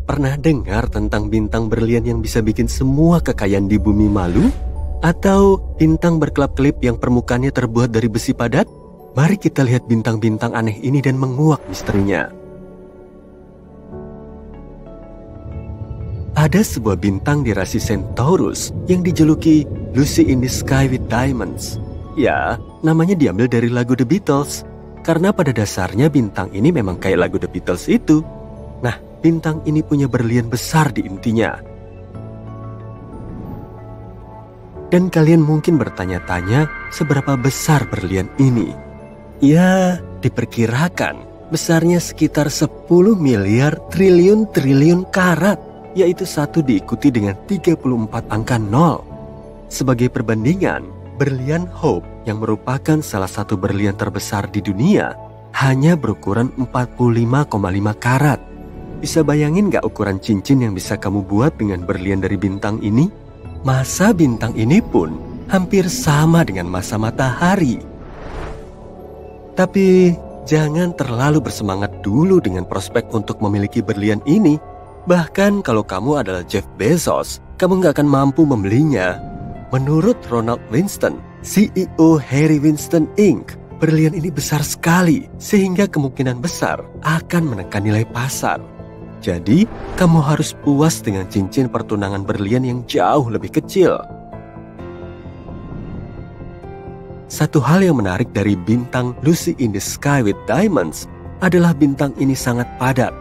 Pernah dengar tentang bintang berlian yang bisa bikin semua kekayaan di bumi malu? Atau bintang berkelap-kelip yang permukaannya terbuat dari besi padat? Mari kita lihat bintang-bintang aneh ini dan menguak misterinya. Ada sebuah bintang di rasi Centaurus yang dijuluki Lucy in the Sky with Diamonds. Ya, namanya diambil dari lagu The Beatles. Karena pada dasarnya bintang ini memang kayak lagu The Beatles itu. Nah, bintang ini punya berlian besar di intinya. Dan kalian mungkin bertanya-tanya seberapa besar berlian ini. Ya, diperkirakan besarnya sekitar 10 miliar triliun karat, yaitu 1 diikuti dengan 34 angka 0. Sebagai perbandingan, berlian Hope yang merupakan salah satu berlian terbesar di dunia hanya berukuran 45,5 karat. Bisa bayangin gak ukuran cincin yang bisa kamu buat dengan berlian dari bintang ini? Massa bintang ini pun hampir sama dengan massa matahari. Tapi jangan terlalu bersemangat dulu dengan prospek untuk memiliki berlian ini. Bahkan kalau kamu adalah Jeff Bezos, kamu gak akan mampu membelinya. Menurut Ronald Winston, CEO Harry Winston Inc., berlian ini besar sekali sehingga kemungkinan besar akan menekan nilai pasar. Jadi, kamu harus puas dengan cincin pertunangan berlian yang jauh lebih kecil. Satu hal yang menarik dari bintang Lucy in the Sky with Diamonds adalah bintang ini sangat padat.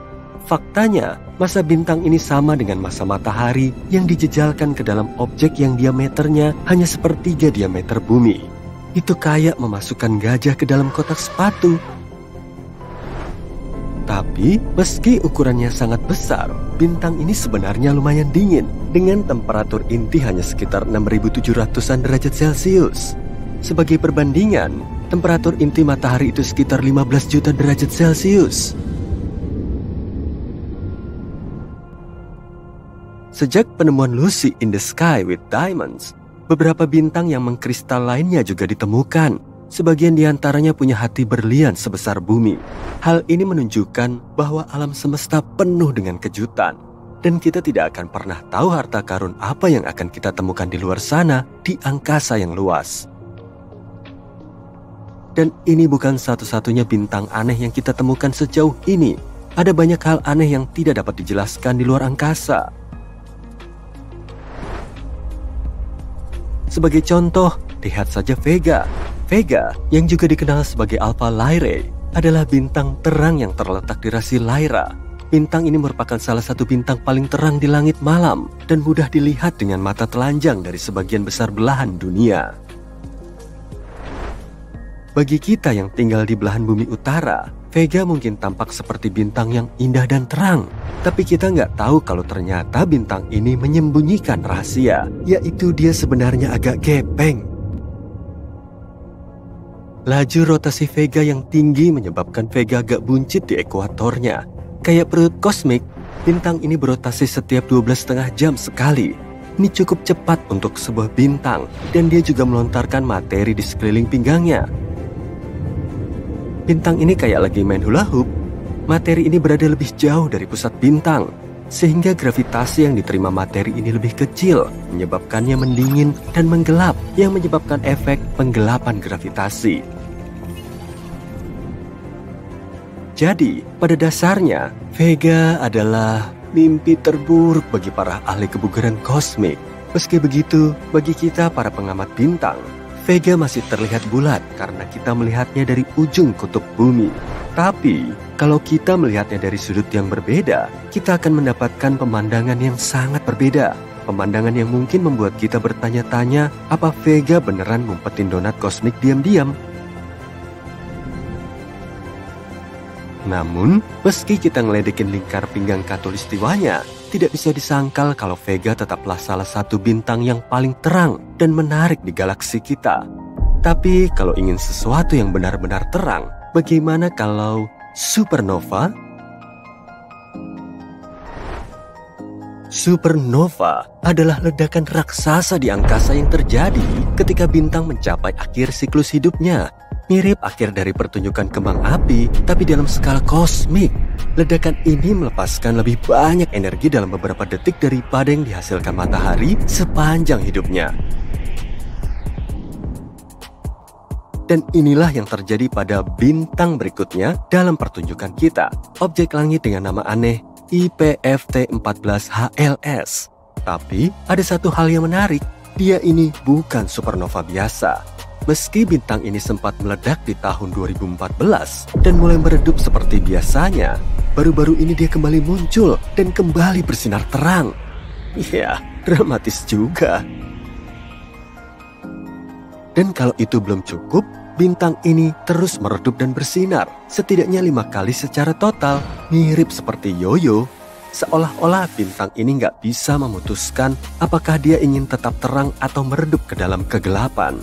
Faktanya, massa bintang ini sama dengan massa matahari yang dijejalkan ke dalam objek yang diameternya hanya sepertiga diameter bumi. Itu kayak memasukkan gajah ke dalam kotak sepatu. Tapi, meski ukurannya sangat besar, bintang ini sebenarnya lumayan dingin dengan temperatur inti hanya sekitar 6.700-an derajat Celcius. Sebagai perbandingan, temperatur inti matahari itu sekitar 15 juta derajat Celcius. Sejak penemuan Lucy in the Sky with Diamonds, beberapa bintang yang mengkristal lainnya juga ditemukan. Sebagian diantaranya punya hati berlian sebesar bumi. Hal ini menunjukkan bahwa alam semesta penuh dengan kejutan. Dan kita tidak akan pernah tahu harta karun apa yang akan kita temukan di luar sana di angkasa yang luas. Dan ini bukan satu-satunya bintang aneh yang kita temukan sejauh ini. Ada banyak hal aneh yang tidak dapat dijelaskan di luar angkasa. Sebagai contoh, lihat saja Vega. Vega, yang juga dikenal sebagai Alpha Lyrae, adalah bintang terang yang terletak di rasi Lyra. Bintang ini merupakan salah satu bintang paling terang di langit malam dan mudah dilihat dengan mata telanjang dari sebagian besar belahan dunia. Bagi kita yang tinggal di belahan bumi utara, Vega mungkin tampak seperti bintang yang indah dan terang. Tapi kita nggak tahu kalau ternyata bintang ini menyembunyikan rahasia, yaitu dia sebenarnya agak gepeng. Laju rotasi Vega yang tinggi menyebabkan Vega agak buncit di ekuatornya. Kayak perut kosmik, bintang ini berotasi setiap 12,5 jam sekali. Ini cukup cepat untuk sebuah bintang, dan dia juga melontarkan materi di sekeliling pinggangnya. Bintang ini kayak lagi main hula hoop. Materi ini berada lebih jauh dari pusat bintang, sehingga gravitasi yang diterima materi ini lebih kecil, menyebabkannya mendingin dan menggelap, yang menyebabkan efek penggelapan gravitasi. Jadi, pada dasarnya, Vega adalah mimpi terburuk bagi para ahli kebugaran kosmik. Meski begitu, bagi kita para pengamat bintang, Vega masih terlihat bulat karena kita melihatnya dari ujung kutub bumi. Tapi, kalau kita melihatnya dari sudut yang berbeda, kita akan mendapatkan pemandangan yang sangat berbeda. Pemandangan yang mungkin membuat kita bertanya-tanya, apa Vega beneran ngumpetin donat kosmik diam-diam? Namun, meski kita ngeledekin lingkar pinggang khatulistiwanya, tidak bisa disangkal kalau Vega tetaplah salah satu bintang yang paling terang dan menarik di galaksi kita. Tapi kalau ingin sesuatu yang benar-benar terang, bagaimana kalau supernova? Supernova adalah ledakan raksasa di angkasa yang terjadi ketika bintang mencapai akhir siklus hidupnya. Mirip akhir dari pertunjukan kembang api, tapi dalam skala kosmik. Ledakan ini melepaskan lebih banyak energi dalam beberapa detik daripada yang dihasilkan matahari sepanjang hidupnya. Dan inilah yang terjadi pada bintang berikutnya dalam pertunjukan kita. Objek langit dengan nama aneh IPFT14HLS. Tapi ada satu hal yang menarik, dia ini bukan supernova biasa. Meski bintang ini sempat meledak di tahun 2014 dan mulai meredup seperti biasanya, baru-baru ini dia kembali muncul dan kembali bersinar terang. Ya, dramatis juga. Dan kalau itu belum cukup, bintang ini terus meredup dan bersinar, setidaknya 5 kali secara total, mirip seperti yoyo. Seolah-olah bintang ini nggak bisa memutuskan apakah dia ingin tetap terang atau meredup ke dalam kegelapan.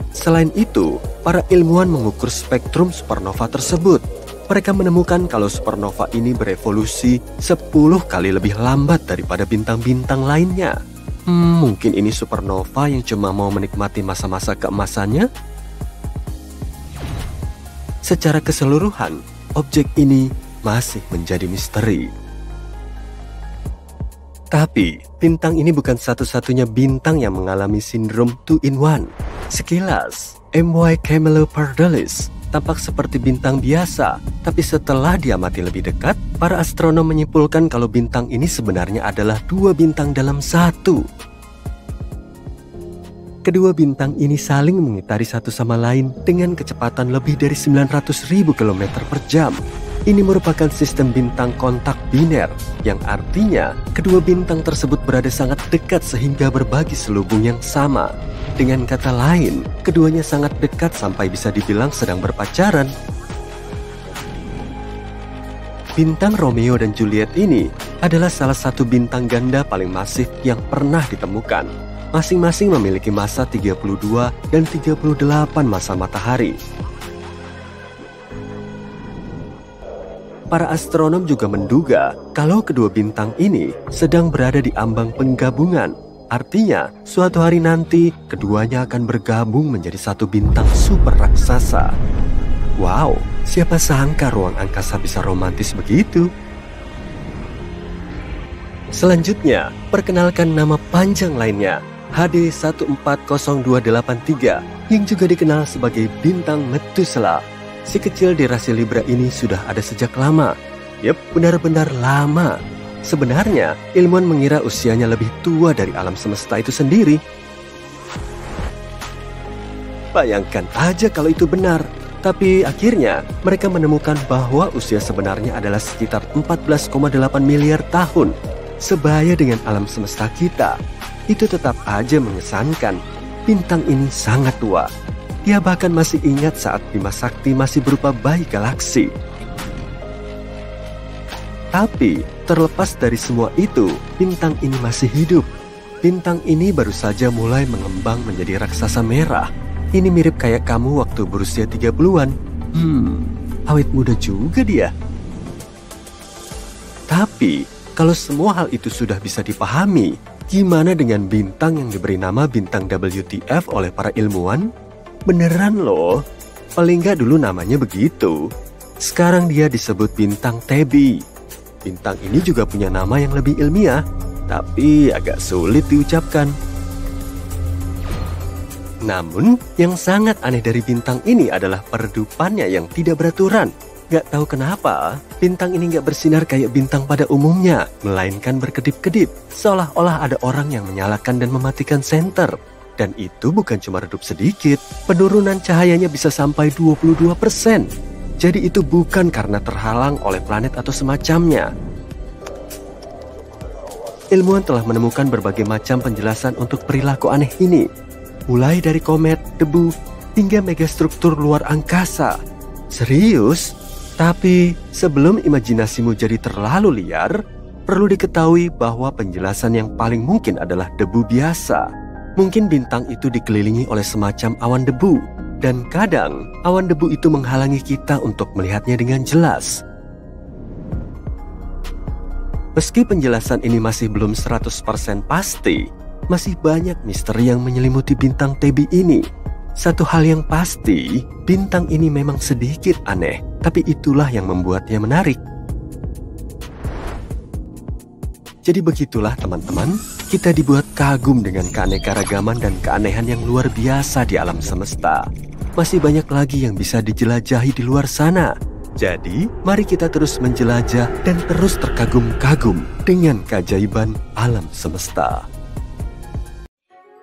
Selain itu, para ilmuwan mengukur spektrum supernova tersebut. Mereka menemukan kalau supernova ini berevolusi 10 kali lebih lambat daripada bintang-bintang lainnya. Mungkin ini supernova yang cuma mau menikmati masa-masa keemasannya? Secara keseluruhan, objek ini masih menjadi misteri. Tapi, bintang ini bukan satu-satunya bintang yang mengalami sindrom 2-in-1. Sekilas, MY Camelopardalis tampak seperti bintang biasa, tapi setelah diamati lebih dekat, para astronom menyimpulkan kalau bintang ini sebenarnya adalah 2 bintang dalam 1. Kedua bintang ini saling mengitari satu sama lain dengan kecepatan lebih dari 900.000 km per jam. Ini merupakan sistem bintang kontak biner, yang artinya kedua bintang tersebut berada sangat dekat sehingga berbagi selubung yang sama. Dengan kata lain, keduanya sangat dekat sampai bisa dibilang sedang berpacaran. Bintang Romeo dan Juliet ini adalah salah satu bintang ganda paling masif yang pernah ditemukan. Masing-masing memiliki massa 32 dan 38 massa matahari. Para astronom juga menduga kalau kedua bintang ini sedang berada di ambang penggabungan. Artinya, suatu hari nanti keduanya akan bergabung menjadi satu bintang super raksasa. Wow, siapa sangka ruang angkasa bisa romantis begitu? Selanjutnya, perkenalkan nama panjang lainnya, HD 140283, yang juga dikenal sebagai bintang Methuselah. Si kecil di rasi Libra ini sudah ada sejak lama. Yep, benar-benar lama. Sebenarnya, ilmuwan mengira usianya lebih tua dari alam semesta itu sendiri. Bayangkan aja kalau itu benar. Tapi akhirnya, mereka menemukan bahwa usia sebenarnya adalah sekitar 14,8 miliar tahun. Sebaya dengan alam semesta kita. Itu tetap aja mengesankan. Bintang ini sangat tua. Dia bahkan masih ingat saat Bima Sakti masih berupa bayi galaksi. Tapi, terlepas dari semua itu, bintang ini masih hidup. Bintang ini baru saja mulai mengembang menjadi raksasa merah. Ini mirip kayak kamu waktu berusia 30-an. Awet muda juga dia. Tapi, kalau semua hal itu sudah bisa dipahami, gimana dengan bintang yang diberi nama bintang WTF oleh para ilmuwan? Beneran loh, paling nggak dulu namanya begitu. Sekarang dia disebut bintang Tebi. Bintang ini juga punya nama yang lebih ilmiah, tapi agak sulit diucapkan. Namun, yang sangat aneh dari bintang ini adalah peredupannya yang tidak beraturan. Gak tahu kenapa, bintang ini gak bersinar kayak bintang pada umumnya, melainkan berkedip-kedip, seolah-olah ada orang yang menyalakan dan mematikan senter. Dan itu bukan cuma redup sedikit, penurunan cahayanya bisa sampai 22%. Jadi itu bukan karena terhalang oleh planet atau semacamnya. Ilmuwan telah menemukan berbagai macam penjelasan untuk perilaku aneh ini. Mulai dari komet, debu, hingga megastruktur luar angkasa. Serius? Tapi sebelum imajinasimu jadi terlalu liar, perlu diketahui bahwa penjelasan yang paling mungkin adalah debu biasa. Mungkin bintang itu dikelilingi oleh semacam awan debu, dan kadang awan debu itu menghalangi kita untuk melihatnya dengan jelas. Meski penjelasan ini masih belum 100% pasti, masih banyak misteri yang menyelimuti bintang Tebi ini. Satu hal yang pasti, bintang ini memang sedikit aneh, tapi itulah yang membuatnya menarik. Jadi begitulah teman-teman, kita dibuat kagum dengan keanekaragaman dan keanehan yang luar biasa di alam semesta. Masih banyak lagi yang bisa dijelajahi di luar sana. Jadi, mari kita terus menjelajah dan terus terkagum-kagum dengan keajaiban alam semesta.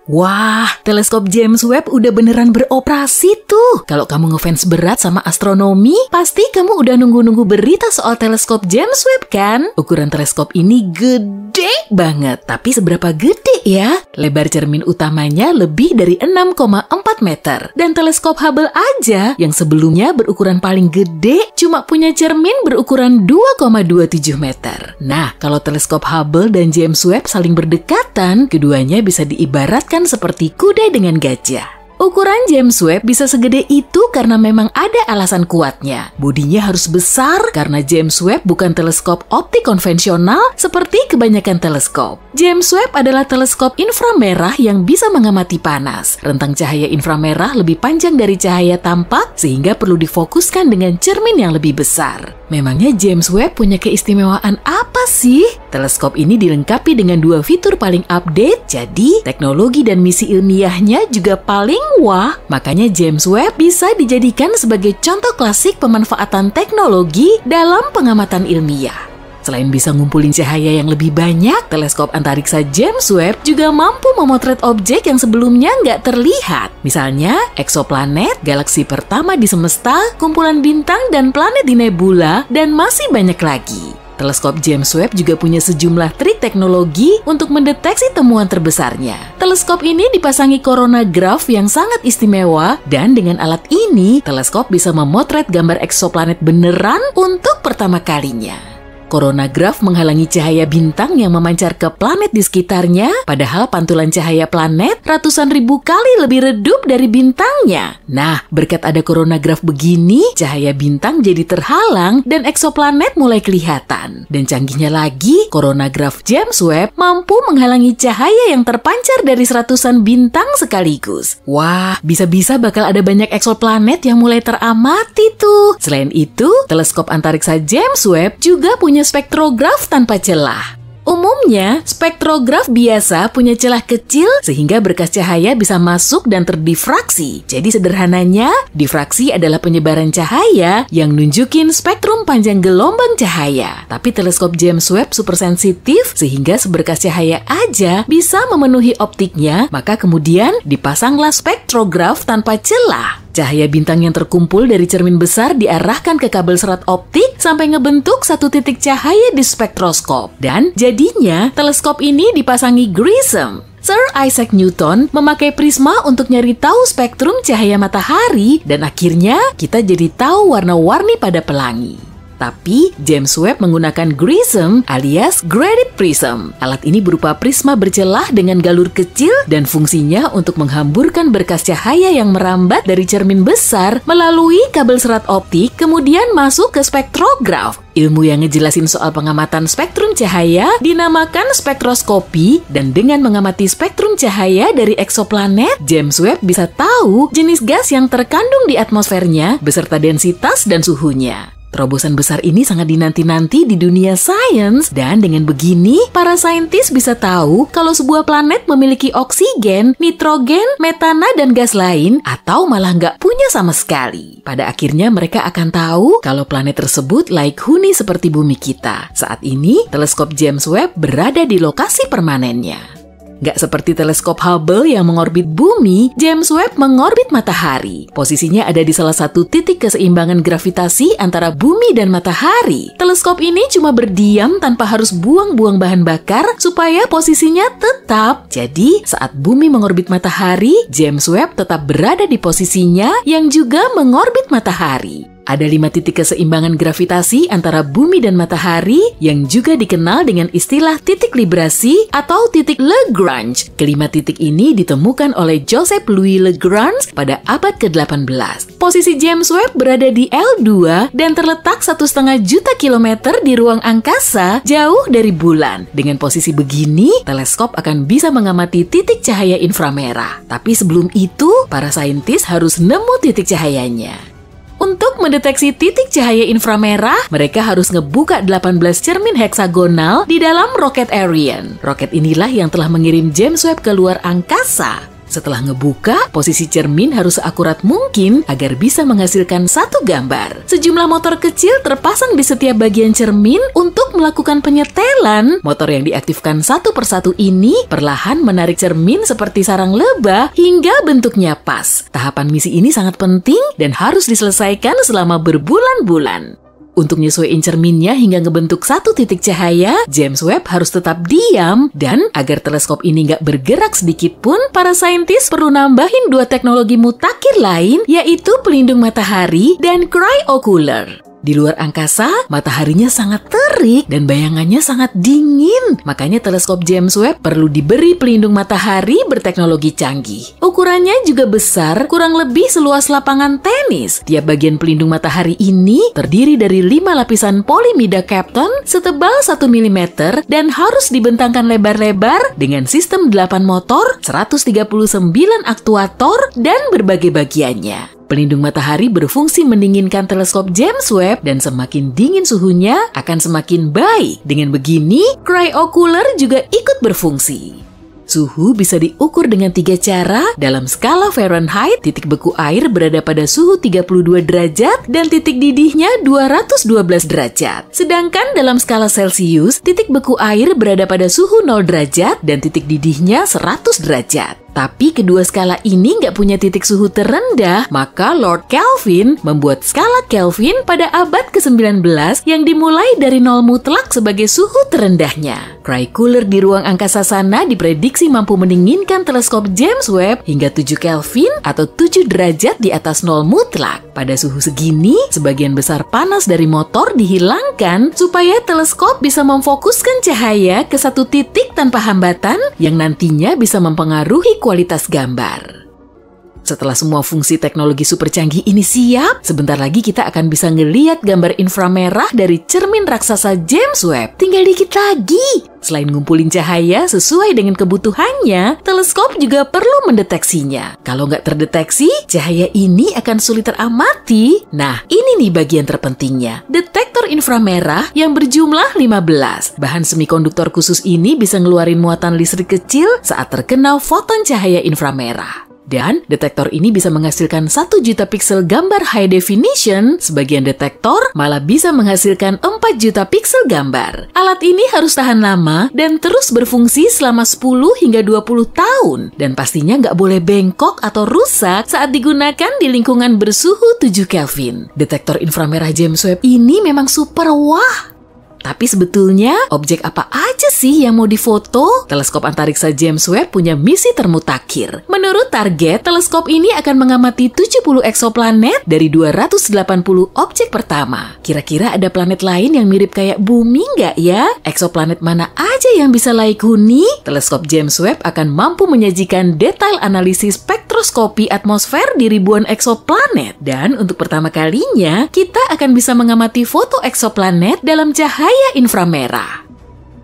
Wah, teleskop James Webb udah beneran beroperasi tuh. Kalau kamu ngefans berat sama astronomi, pasti kamu udah nunggu-nunggu berita soal teleskop James Webb kan? Ukuran teleskop ini gede banget. Tapi seberapa gede ya? Lebar cermin utamanya lebih dari 6,4 meter. Dan teleskop Hubble aja, yang sebelumnya berukuran paling gede, cuma punya cermin berukuran 2,27 meter. Nah, kalau teleskop Hubble dan James Webb saling berdekatan, keduanya bisa diibaratkan seperti kuda dengan gajah. Ukuran James Webb bisa segede itu karena memang ada alasan kuatnya. Bodinya harus besar karena James Webb bukan teleskop optik konvensional seperti kebanyakan teleskop. James Webb adalah teleskop inframerah yang bisa mengamati panas. Rentang cahaya inframerah lebih panjang dari cahaya tampak sehingga perlu difokuskan dengan cermin yang lebih besar. Memangnya James Webb punya keistimewaan apa sih? Teleskop ini dilengkapi dengan 2 fitur paling update, jadi teknologi dan misi ilmiahnya juga paling wah. Makanya James Webb bisa dijadikan sebagai contoh klasik pemanfaatan teknologi dalam pengamatan ilmiah. Selain bisa ngumpulin cahaya yang lebih banyak, teleskop antariksa James Webb juga mampu memotret objek yang sebelumnya nggak terlihat. Misalnya, eksoplanet, galaksi pertama di semesta, kumpulan bintang dan planet di nebula, dan masih banyak lagi. Teleskop James Webb juga punya sejumlah trik teknologi untuk mendeteksi temuan terbesarnya. Teleskop ini dipasangi coronagraph yang sangat istimewa, dan dengan alat ini, teleskop bisa memotret gambar eksoplanet beneran untuk pertama kalinya. Coronagraph menghalangi cahaya bintang yang memancar ke planet di sekitarnya, padahal pantulan cahaya planet ratusan ribu kali lebih redup dari bintangnya. Nah, berkat ada coronagraph begini, cahaya bintang jadi terhalang dan eksoplanet mulai kelihatan. Dan canggihnya lagi, coronagraph James Webb mampu menghalangi cahaya yang terpancar dari seratusan bintang sekaligus. Wah, bisa-bisa bakal ada banyak eksoplanet yang mulai teramati tuh. Selain itu, teleskop antariksa James Webb juga punya spektrograf tanpa celah. Umumnya, spektrograf biasa punya celah kecil sehingga berkas cahaya bisa masuk dan terdifraksi. Jadi sederhananya, difraksi adalah penyebaran cahaya yang nunjukin spektrum panjang gelombang cahaya. Tapi teleskop James Webb super sensitif sehingga seberkas cahaya aja bisa memenuhi optiknya, maka kemudian dipasanglah spektrograf tanpa celah. Cahaya bintang yang terkumpul dari cermin besar diarahkan ke kabel serat optik sampai ngebentuk satu titik cahaya di spektroskop. Dan jadinya teleskop ini dipasangi grism. Sir Isaac Newton memakai prisma untuk nyari tahu spektrum cahaya matahari dan akhirnya kita jadi tahu warna-warni pada pelangi. Tapi James Webb menggunakan grism alias graded prism. Alat ini berupa prisma bercelah dengan galur kecil dan fungsinya untuk menghamburkan berkas cahaya yang merambat dari cermin besar melalui kabel serat optik kemudian masuk ke spektrograf. Ilmu yang ngejelasin soal pengamatan spektrum cahaya dinamakan spektroskopi, dan dengan mengamati spektrum cahaya dari eksoplanet, James Webb bisa tahu jenis gas yang terkandung di atmosfernya beserta densitas dan suhunya. Terobosan besar ini sangat dinanti-nanti di dunia sains, dan dengan begini, para saintis bisa tahu kalau sebuah planet memiliki oksigen, nitrogen, metana, dan gas lain, atau malah nggak punya sama sekali. Pada akhirnya mereka akan tahu kalau planet tersebut laik huni seperti bumi kita. Saat ini, teleskop James Webb berada di lokasi permanennya. Nggak seperti teleskop Hubble yang mengorbit bumi, James Webb mengorbit matahari. Posisinya ada di salah satu titik keseimbangan gravitasi antara bumi dan matahari. Teleskop ini cuma berdiam tanpa harus buang-buang bahan bakar supaya posisinya tetap. Jadi, saat bumi mengorbit matahari, James Webb tetap berada di posisinya yang juga mengorbit matahari. Ada 5 titik keseimbangan gravitasi antara bumi dan matahari yang juga dikenal dengan istilah titik librasi atau titik Lagrange. Kelima titik ini ditemukan oleh Joseph Louis Lagrange pada abad ke-18. Posisi James Webb berada di L2 dan terletak 1,5 juta kilometer di ruang angkasa jauh dari bulan. Dengan posisi begini, teleskop akan bisa mengamati titik cahaya inframerah. Tapi sebelum itu, para saintis harus nemu titik cahayanya. Untuk mendeteksi titik cahaya inframerah, mereka harus ngebuka 18 cermin heksagonal di dalam roket Ariane. Roket inilah yang telah mengirim James Webb ke luar angkasa. Setelah ngebuka, posisi cermin harus seakurat mungkin agar bisa menghasilkan satu gambar. Sejumlah motor kecil terpasang di setiap bagian cermin untuk melakukan penyetelan. Motor yang diaktifkan satu persatu ini perlahan menarik cermin seperti sarang lebah hingga bentuknya pas. Tahapan misi ini sangat penting dan harus diselesaikan selama berbulan-bulan. Untuk nyesuaiin cerminnya hingga ngebentuk satu titik cahaya, James Webb harus tetap diam, dan agar teleskop ini nggak bergerak sedikit pun, para saintis perlu nambahin 2 teknologi mutakhir lain, yaitu pelindung matahari dan cryocular. Di luar angkasa, mataharinya sangat terik dan bayangannya sangat dingin. Makanya teleskop James Webb perlu diberi pelindung matahari berteknologi canggih. Ukurannya juga besar, kurang lebih seluas lapangan tenis. Tiap bagian pelindung matahari ini terdiri dari 5 lapisan polimida Kapton setebal 1 mm dan harus dibentangkan lebar-lebar dengan sistem 8 motor, 139 aktuator, dan berbagai bagiannya. Pelindung matahari berfungsi mendinginkan teleskop James Webb dan semakin dingin suhunya akan semakin baik. Dengan begini, cryocular juga ikut berfungsi. Suhu bisa diukur dengan 3 cara. Dalam skala Fahrenheit, titik beku air berada pada suhu 32 derajat dan titik didihnya 212 derajat. Sedangkan dalam skala Celsius, titik beku air berada pada suhu 0 derajat dan titik didihnya 100 derajat. Tapi kedua skala ini nggak punya titik suhu terendah, maka Lord Kelvin membuat skala Kelvin pada abad ke-19 yang dimulai dari 0 mutlak sebagai suhu terendahnya. Cryocular di ruang angkasa sana diprediksi mampu mendinginkan teleskop James Webb hingga 7 Kelvin atau 7 derajat di atas 0 mutlak. Pada suhu segini, sebagian besar panas dari motor dihilangkan supaya teleskop bisa memfokuskan cahaya ke satu titik tanpa hambatan yang nantinya bisa mempengaruhi kualitas gambar. Setelah semua fungsi teknologi super canggih ini siap, sebentar lagi kita akan bisa ngeliat gambar inframerah dari cermin raksasa James Webb. Tinggal dikit lagi. Selain ngumpulin cahaya sesuai dengan kebutuhannya, teleskop juga perlu mendeteksinya. Kalau nggak terdeteksi, cahaya ini akan sulit teramati. Nah, ini nih bagian terpentingnya. Detektor inframerah yang berjumlah 15. Bahan semikonduktor khusus ini bisa ngeluarin muatan listrik kecil saat terkena foton cahaya inframerah. Dan detektor ini bisa menghasilkan 1 juta piksel gambar high definition, sebagian detektor malah bisa menghasilkan 4 juta piksel gambar. Alat ini harus tahan lama dan terus berfungsi selama 10 hingga 20 tahun. Dan pastinya nggak boleh bengkok atau rusak saat digunakan di lingkungan bersuhu 7 Kelvin. Detektor inframerah James Webb ini memang super wah. Tapi sebetulnya, objek apa aja sih yang mau difoto? Teleskop antariksa James Webb punya misi termutakhir. Menurut target, teleskop ini akan mengamati 70 eksoplanet dari 280 objek pertama. Kira-kira ada planet lain yang mirip kayak bumi nggak ya? Eksoplanet mana aja yang bisa laik huni? Teleskop James Webb akan mampu menyajikan detail analisis spektroskopi atmosfer di ribuan eksoplanet. Dan untuk pertama kalinya, kita akan bisa mengamati foto eksoplanet dalam cahaya inframerah.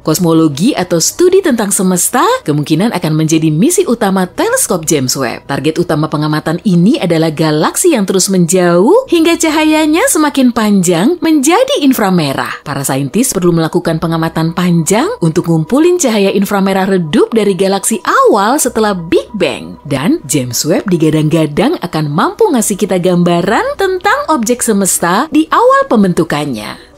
Kosmologi atau studi tentang semesta kemungkinan akan menjadi misi utama teleskop James Webb. Target utama pengamatan ini adalah galaksi yang terus menjauh hingga cahayanya semakin panjang menjadi inframerah. Para saintis perlu melakukan pengamatan panjang untuk ngumpulin cahaya inframerah redup dari galaksi awal setelah Big Bang. Dan James Webb digadang-gadang akan mampu ngasih kita gambaran tentang objek semesta di awal pembentukannya.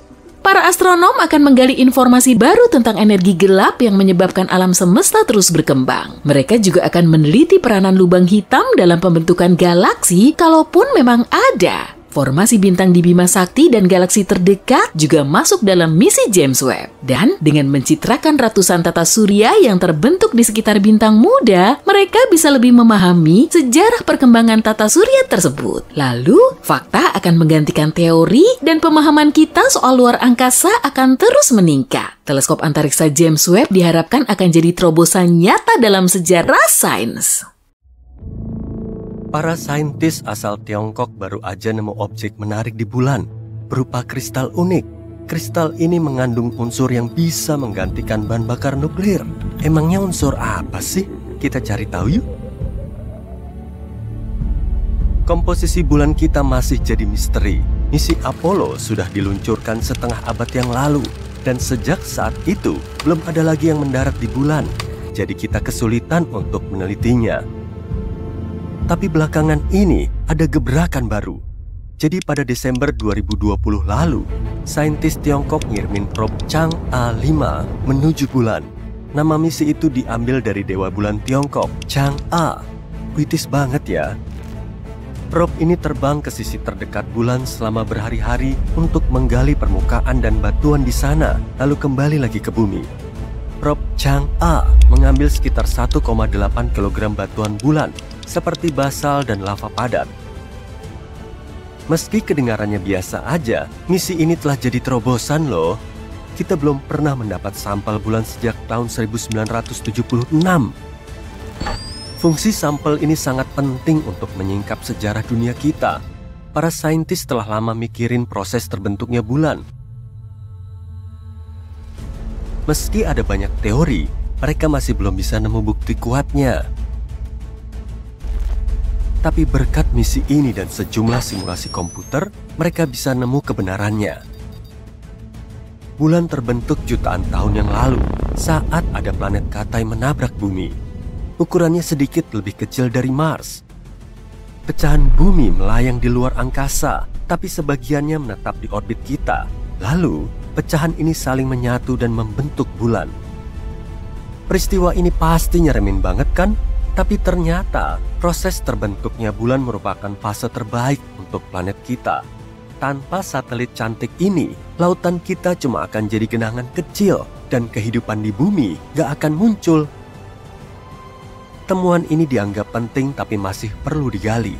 Para astronom akan menggali informasi baru tentang energi gelap yang menyebabkan alam semesta terus berkembang. Mereka juga akan meneliti peranan lubang hitam dalam pembentukan galaksi, kalaupun memang ada. Formasi bintang di Bima Sakti dan galaksi terdekat juga masuk dalam misi James Webb. Dan dengan mencitrakan ratusan tata surya yang terbentuk di sekitar bintang muda, mereka bisa lebih memahami sejarah perkembangan tata surya tersebut. Lalu, fakta akan menggantikan teori dan pemahaman kita soal luar angkasa akan terus meningkat. Teleskop antariksa James Webb diharapkan akan jadi terobosan nyata dalam sejarah sains. Para saintis asal Tiongkok baru aja nemu objek menarik di bulan berupa kristal unik. Kristal ini mengandung unsur yang bisa menggantikan bahan bakar nuklir. Emangnya unsur apa sih? Kita cari tahu yuk. Komposisi bulan kita masih jadi misteri. Misi Apollo sudah diluncurkan setengah abad yang lalu. Dan sejak saat itu, belum ada lagi yang mendarat di bulan. Jadi kita kesulitan untuk menelitinya. Tapi belakangan ini ada gebrakan baru. Jadi pada Desember 2020 lalu, saintis Tiongkok ngirimin probe Chang'e 5 menuju bulan. Nama misi itu diambil dari dewa bulan Tiongkok, Chang'e. Puitis banget ya. Probe ini terbang ke sisi terdekat bulan selama berhari-hari untuk menggali permukaan dan batuan di sana, lalu kembali lagi ke bumi. Probe Chang'e mengambil sekitar 1,8 kg batuan bulan, seperti basal dan lava padat. Meski kedengarannya biasa aja, misi ini telah jadi terobosan loh. Kita belum pernah mendapat sampel bulan sejak tahun 1976. Fungsi sampel ini sangat penting untuk menyingkap sejarah dunia kita. Para saintis telah lama mikirin proses terbentuknya bulan. Meski ada banyak teori, mereka masih belum bisa nemu bukti kuatnya. Tapi berkat misi ini dan sejumlah simulasi komputer, mereka bisa nemu kebenarannya. Bulan terbentuk jutaan tahun yang lalu, saat ada planet Katai menabrak bumi. Ukurannya sedikit lebih kecil dari Mars. Pecahan bumi melayang di luar angkasa, tapi sebagiannya menetap di orbit kita. Lalu, pecahan ini saling menyatu dan membentuk bulan. Peristiwa ini pasti nyeremin banget kan? Tapi ternyata proses terbentuknya bulan merupakan fase terbaik untuk planet kita. Tanpa satelit cantik ini, lautan kita cuma akan jadi genangan kecil dan kehidupan di bumi gak akan muncul. Temuan ini dianggap penting tapi masih perlu digali.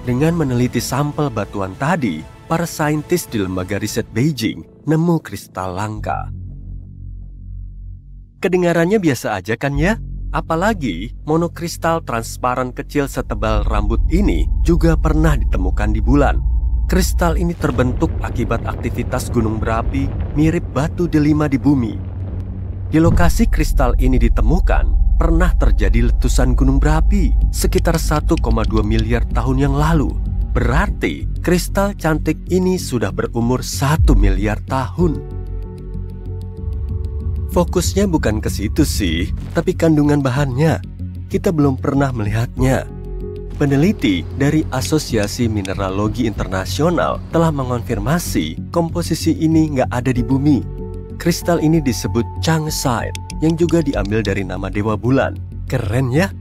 Dengan meneliti sampel batuan tadi, para saintis di lembaga riset Beijing nemu kristal langka. Kedengarannya biasa aja kan ya? Apalagi monokristal transparan kecil setebal rambut ini juga pernah ditemukan di bulan. Kristal ini terbentuk akibat aktivitas gunung berapi mirip batu delima di bumi. Di lokasi kristal ini ditemukan, pernah terjadi letusan gunung berapi sekitar 1,2 miliar tahun yang lalu. Berarti kristal cantik ini sudah berumur 1 miliar tahun. Fokusnya bukan ke situ sih, tapi kandungan bahannya. Kita belum pernah melihatnya. Peneliti dari Asosiasi Mineralogi Internasional telah mengonfirmasi komposisi ini nggak ada di bumi. Kristal ini disebut Changside, yang juga diambil dari nama dewa bulan. Keren ya?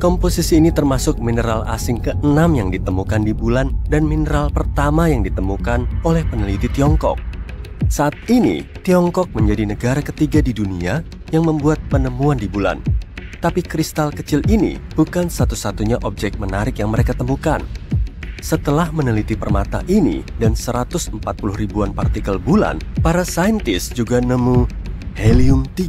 Komposisi ini termasuk mineral asing ke-6 yang ditemukan di bulan dan mineral pertama yang ditemukan oleh peneliti Tiongkok. Saat ini, Tiongkok menjadi negara ketiga di dunia yang membuat penemuan di bulan. Tapi kristal kecil ini bukan satu-satunya objek menarik yang mereka temukan. Setelah meneliti permata ini dan 140 ribuan partikel bulan, para saintis juga nemu helium-3.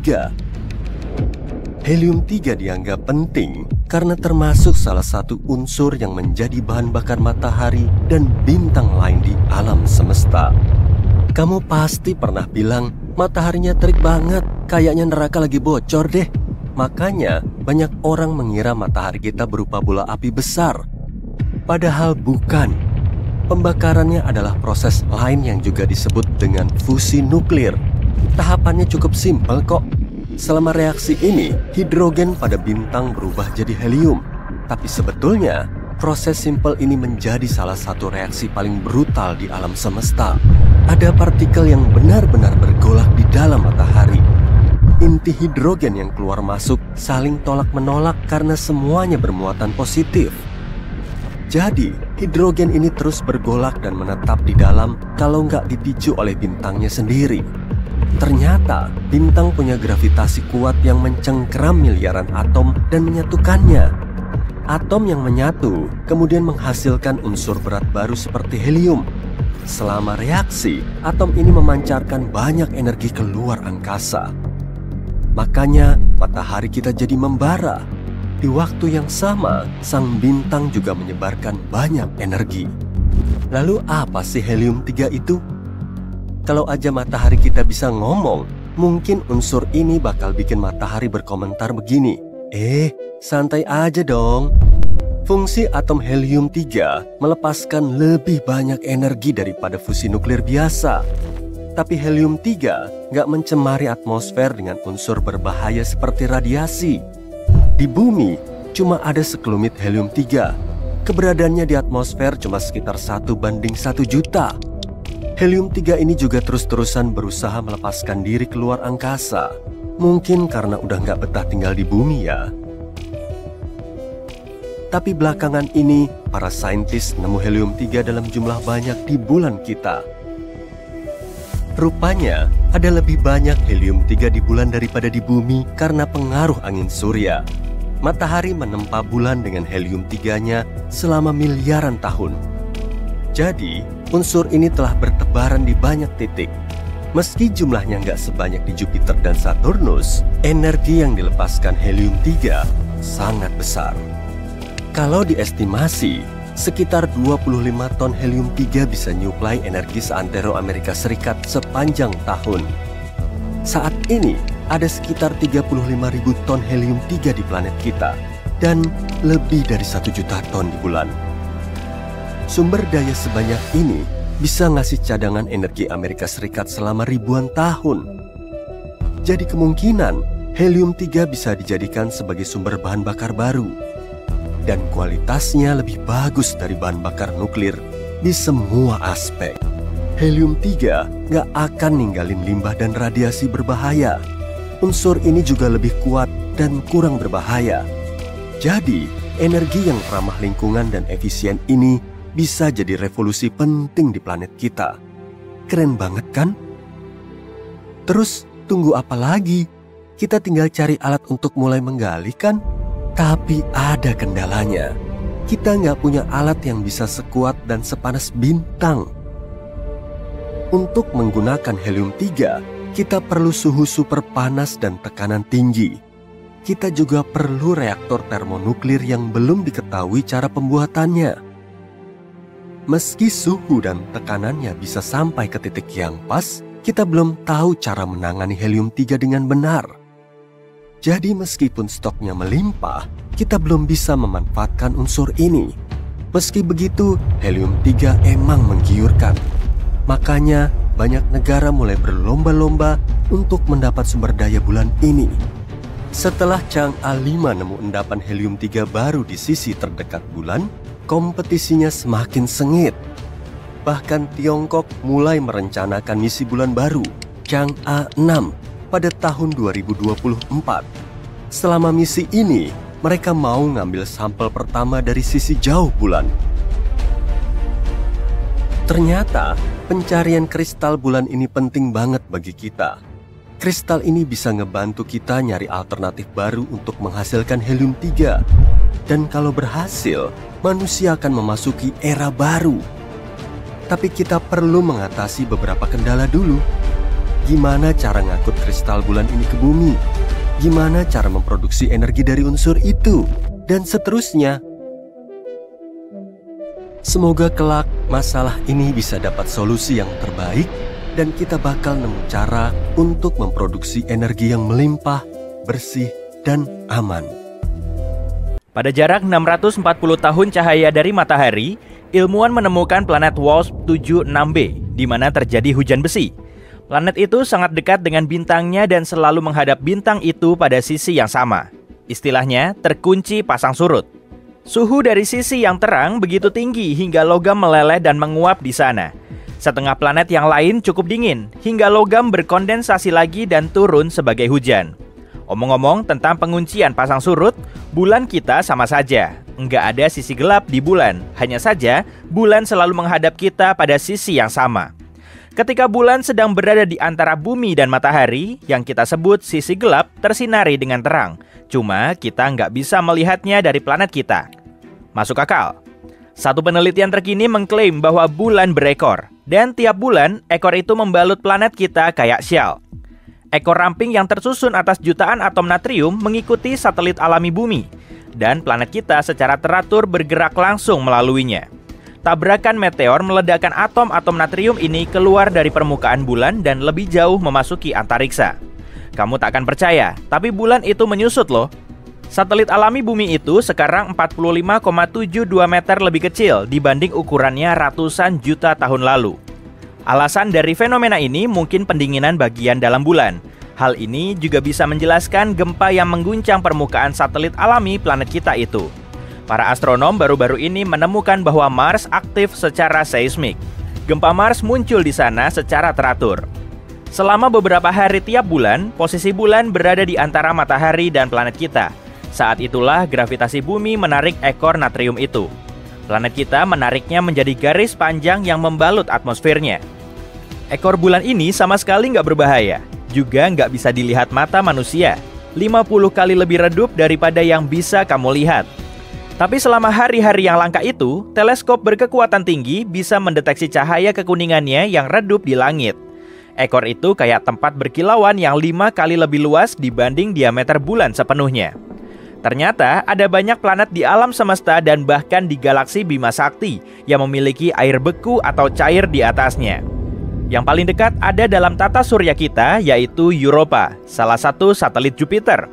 Helium-3 dianggap penting karena termasuk salah satu unsur yang menjadi bahan bakar matahari dan bintang lain di alam semesta. Kamu pasti pernah bilang, mataharinya terik banget, kayaknya neraka lagi bocor deh. Makanya banyak orang mengira matahari kita berupa bola api besar. Padahal bukan. Pembakarannya adalah proses lain yang juga disebut dengan fusi nuklir. Tahapannya cukup simpel kok. Selama reaksi ini, hidrogen pada bintang berubah jadi helium. Tapi sebetulnya, proses simpel ini menjadi salah satu reaksi paling brutal di alam semesta. Ada partikel yang benar-benar bergolak di dalam matahari. Inti hidrogen yang keluar masuk saling tolak-menolak karena semuanya bermuatan positif. Jadi, hidrogen ini terus bergolak dan menetap di dalam kalau nggak dipicu oleh bintangnya sendiri. Ternyata, bintang punya gravitasi kuat yang mencengkeram miliaran atom dan menyatukannya. Atom yang menyatu kemudian menghasilkan unsur berat baru seperti helium. Selama reaksi, atom ini memancarkan banyak energi keluar angkasa. Makanya, matahari kita jadi membara. Di waktu yang sama, sang bintang juga menyebarkan banyak energi. Lalu apa sih helium-3 itu? Kalau aja matahari kita bisa ngomong, mungkin unsur ini bakal bikin matahari berkomentar begini. Santai aja dong. Fungsi atom helium-3 melepaskan lebih banyak energi daripada fusi nuklir biasa. Tapi helium-3 nggak mencemari atmosfer dengan unsur berbahaya seperti radiasi. Di bumi, cuma ada sekelumit helium-3. Keberadaannya di atmosfer cuma sekitar 1:1 juta. Helium-3 ini juga terus-terusan berusaha melepaskan diri keluar angkasa. Mungkin karena udah nggak betah tinggal di bumi ya. Tapi belakangan ini, para saintis nemu helium-3 dalam jumlah banyak di bulan kita. Rupanya, ada lebih banyak helium-3 di bulan daripada di bumi karena pengaruh angin surya. Matahari menempa bulan dengan helium-3-nya selama miliaran tahun. Jadi, unsur ini telah bertebaran di banyak titik. Meski jumlahnya nggak sebanyak di Jupiter dan Saturnus, energi yang dilepaskan helium-3 sangat besar. Kalau diestimasi, sekitar 25 ton helium-3 bisa nyuplai energi seantero Amerika Serikat sepanjang tahun. Saat ini, ada sekitar 35.000 ton helium-3 di planet kita, dan lebih dari 1 juta ton di bulan. Sumber daya sebanyak ini bisa ngasih cadangan energi Amerika Serikat selama ribuan tahun. Jadi kemungkinan, helium-3 bisa dijadikan sebagai sumber bahan bakar baru. Dan kualitasnya lebih bagus dari bahan bakar nuklir di semua aspek. Helium-3 nggak akan ninggalin limbah dan radiasi berbahaya. Unsur ini juga lebih kuat dan kurang berbahaya. Jadi, energi yang ramah lingkungan dan efisien ini bisa jadi revolusi penting di planet kita. Keren banget kan? Terus, tunggu apa lagi? Kita tinggal cari alat untuk mulai menggali kan? Tapi ada kendalanya. Kita nggak punya alat yang bisa sekuat dan sepanas bintang. Untuk menggunakan helium-3, kita perlu suhu super panas dan tekanan tinggi. Kita juga perlu reaktor termonuklir yang belum diketahui cara pembuatannya. Meski suhu dan tekanannya bisa sampai ke titik yang pas, kita belum tahu cara menangani helium-3 dengan benar. Jadi meskipun stoknya melimpah, kita belum bisa memanfaatkan unsur ini. Meski begitu, helium-3 emang menggiurkan. Makanya banyak negara mulai berlomba-lomba untuk mendapat sumber daya bulan ini. Setelah Chang'e 5 nemu endapan helium-3 baru di sisi terdekat bulan, kompetisinya semakin sengit. Bahkan Tiongkok mulai merencanakan misi bulan baru, Chang'e 6, pada tahun 2024. Selama misi ini, mereka mau ngambil sampel pertama dari sisi jauh bulan. Ternyata, pencarian kristal bulan ini penting banget bagi kita. Kristal ini bisa ngebantu kita nyari alternatif baru untuk menghasilkan helium-3. Dan kalau berhasil, manusia akan memasuki era baru. Tapi kita perlu mengatasi beberapa kendala dulu. Gimana cara ngangkut kristal bulan ini ke bumi? Gimana cara memproduksi energi dari unsur itu? Dan seterusnya. Semoga kelak masalah ini bisa dapat solusi yang terbaik dan kita bakal nemu cara untuk memproduksi energi yang melimpah, bersih, dan aman. Pada jarak 640 tahun cahaya dari matahari, ilmuwan menemukan planet WASP-76b di mana terjadi hujan besi. Planet itu sangat dekat dengan bintangnya dan selalu menghadap bintang itu pada sisi yang sama. Istilahnya, terkunci pasang surut. Suhu dari sisi yang terang begitu tinggi hingga logam meleleh dan menguap di sana. Setengah planet yang lain cukup dingin, hingga logam berkondensasi lagi dan turun sebagai hujan. Omong-omong tentang penguncian pasang surut, bulan kita sama saja. nggak ada sisi gelap di bulan. Hanya saja, bulan selalu menghadap kita pada sisi yang sama. Ketika bulan sedang berada di antara bumi dan matahari, yang kita sebut sisi gelap tersinari dengan terang. Cuma kita nggak bisa melihatnya dari planet kita. Masuk akal? Satu penelitian terkini mengklaim bahwa bulan berekor. Dan tiap bulan, ekor itu membalut planet kita kayak syal. Ekor ramping yang tersusun atas jutaan atom natrium mengikuti satelit alami bumi. Dan planet kita secara teratur bergerak langsung melaluinya. Tabrakan meteor meledakkan atom-atom natrium ini keluar dari permukaan bulan dan lebih jauh memasuki antariksa. Kamu tak akan percaya, tapi bulan itu menyusut loh. Satelit alami bumi itu sekarang 45,72 meter lebih kecil dibanding ukurannya ratusan juta tahun lalu. Alasan dari fenomena ini mungkin pendinginan bagian dalam bulan. Hal ini juga bisa menjelaskan gempa yang mengguncang permukaan satelit alami planet kita itu. Para astronom baru-baru ini menemukan bahwa Mars aktif secara seismik. Gempa Mars muncul di sana secara teratur. Selama beberapa hari tiap bulan, posisi bulan berada di antara matahari dan planet kita. Saat itulah gravitasi bumi menarik ekor natrium itu. Planet kita menariknya menjadi garis panjang yang membalut atmosfernya. Ekor bulan ini sama sekali nggak berbahaya, juga nggak bisa dilihat mata manusia. 50 kali lebih redup daripada yang bisa kamu lihat. Tapi selama hari-hari yang langka itu, teleskop berkekuatan tinggi bisa mendeteksi cahaya kekuningannya yang redup di langit. Ekor itu kayak tempat berkilauan yang 5 kali lebih luas dibanding diameter bulan sepenuhnya. Ternyata ada banyak planet di alam semesta dan bahkan di galaksi Bima Sakti yang memiliki air beku atau cair di atasnya. Yang paling dekat ada dalam tata surya kita, yaitu Europa, salah satu satelit Jupiter.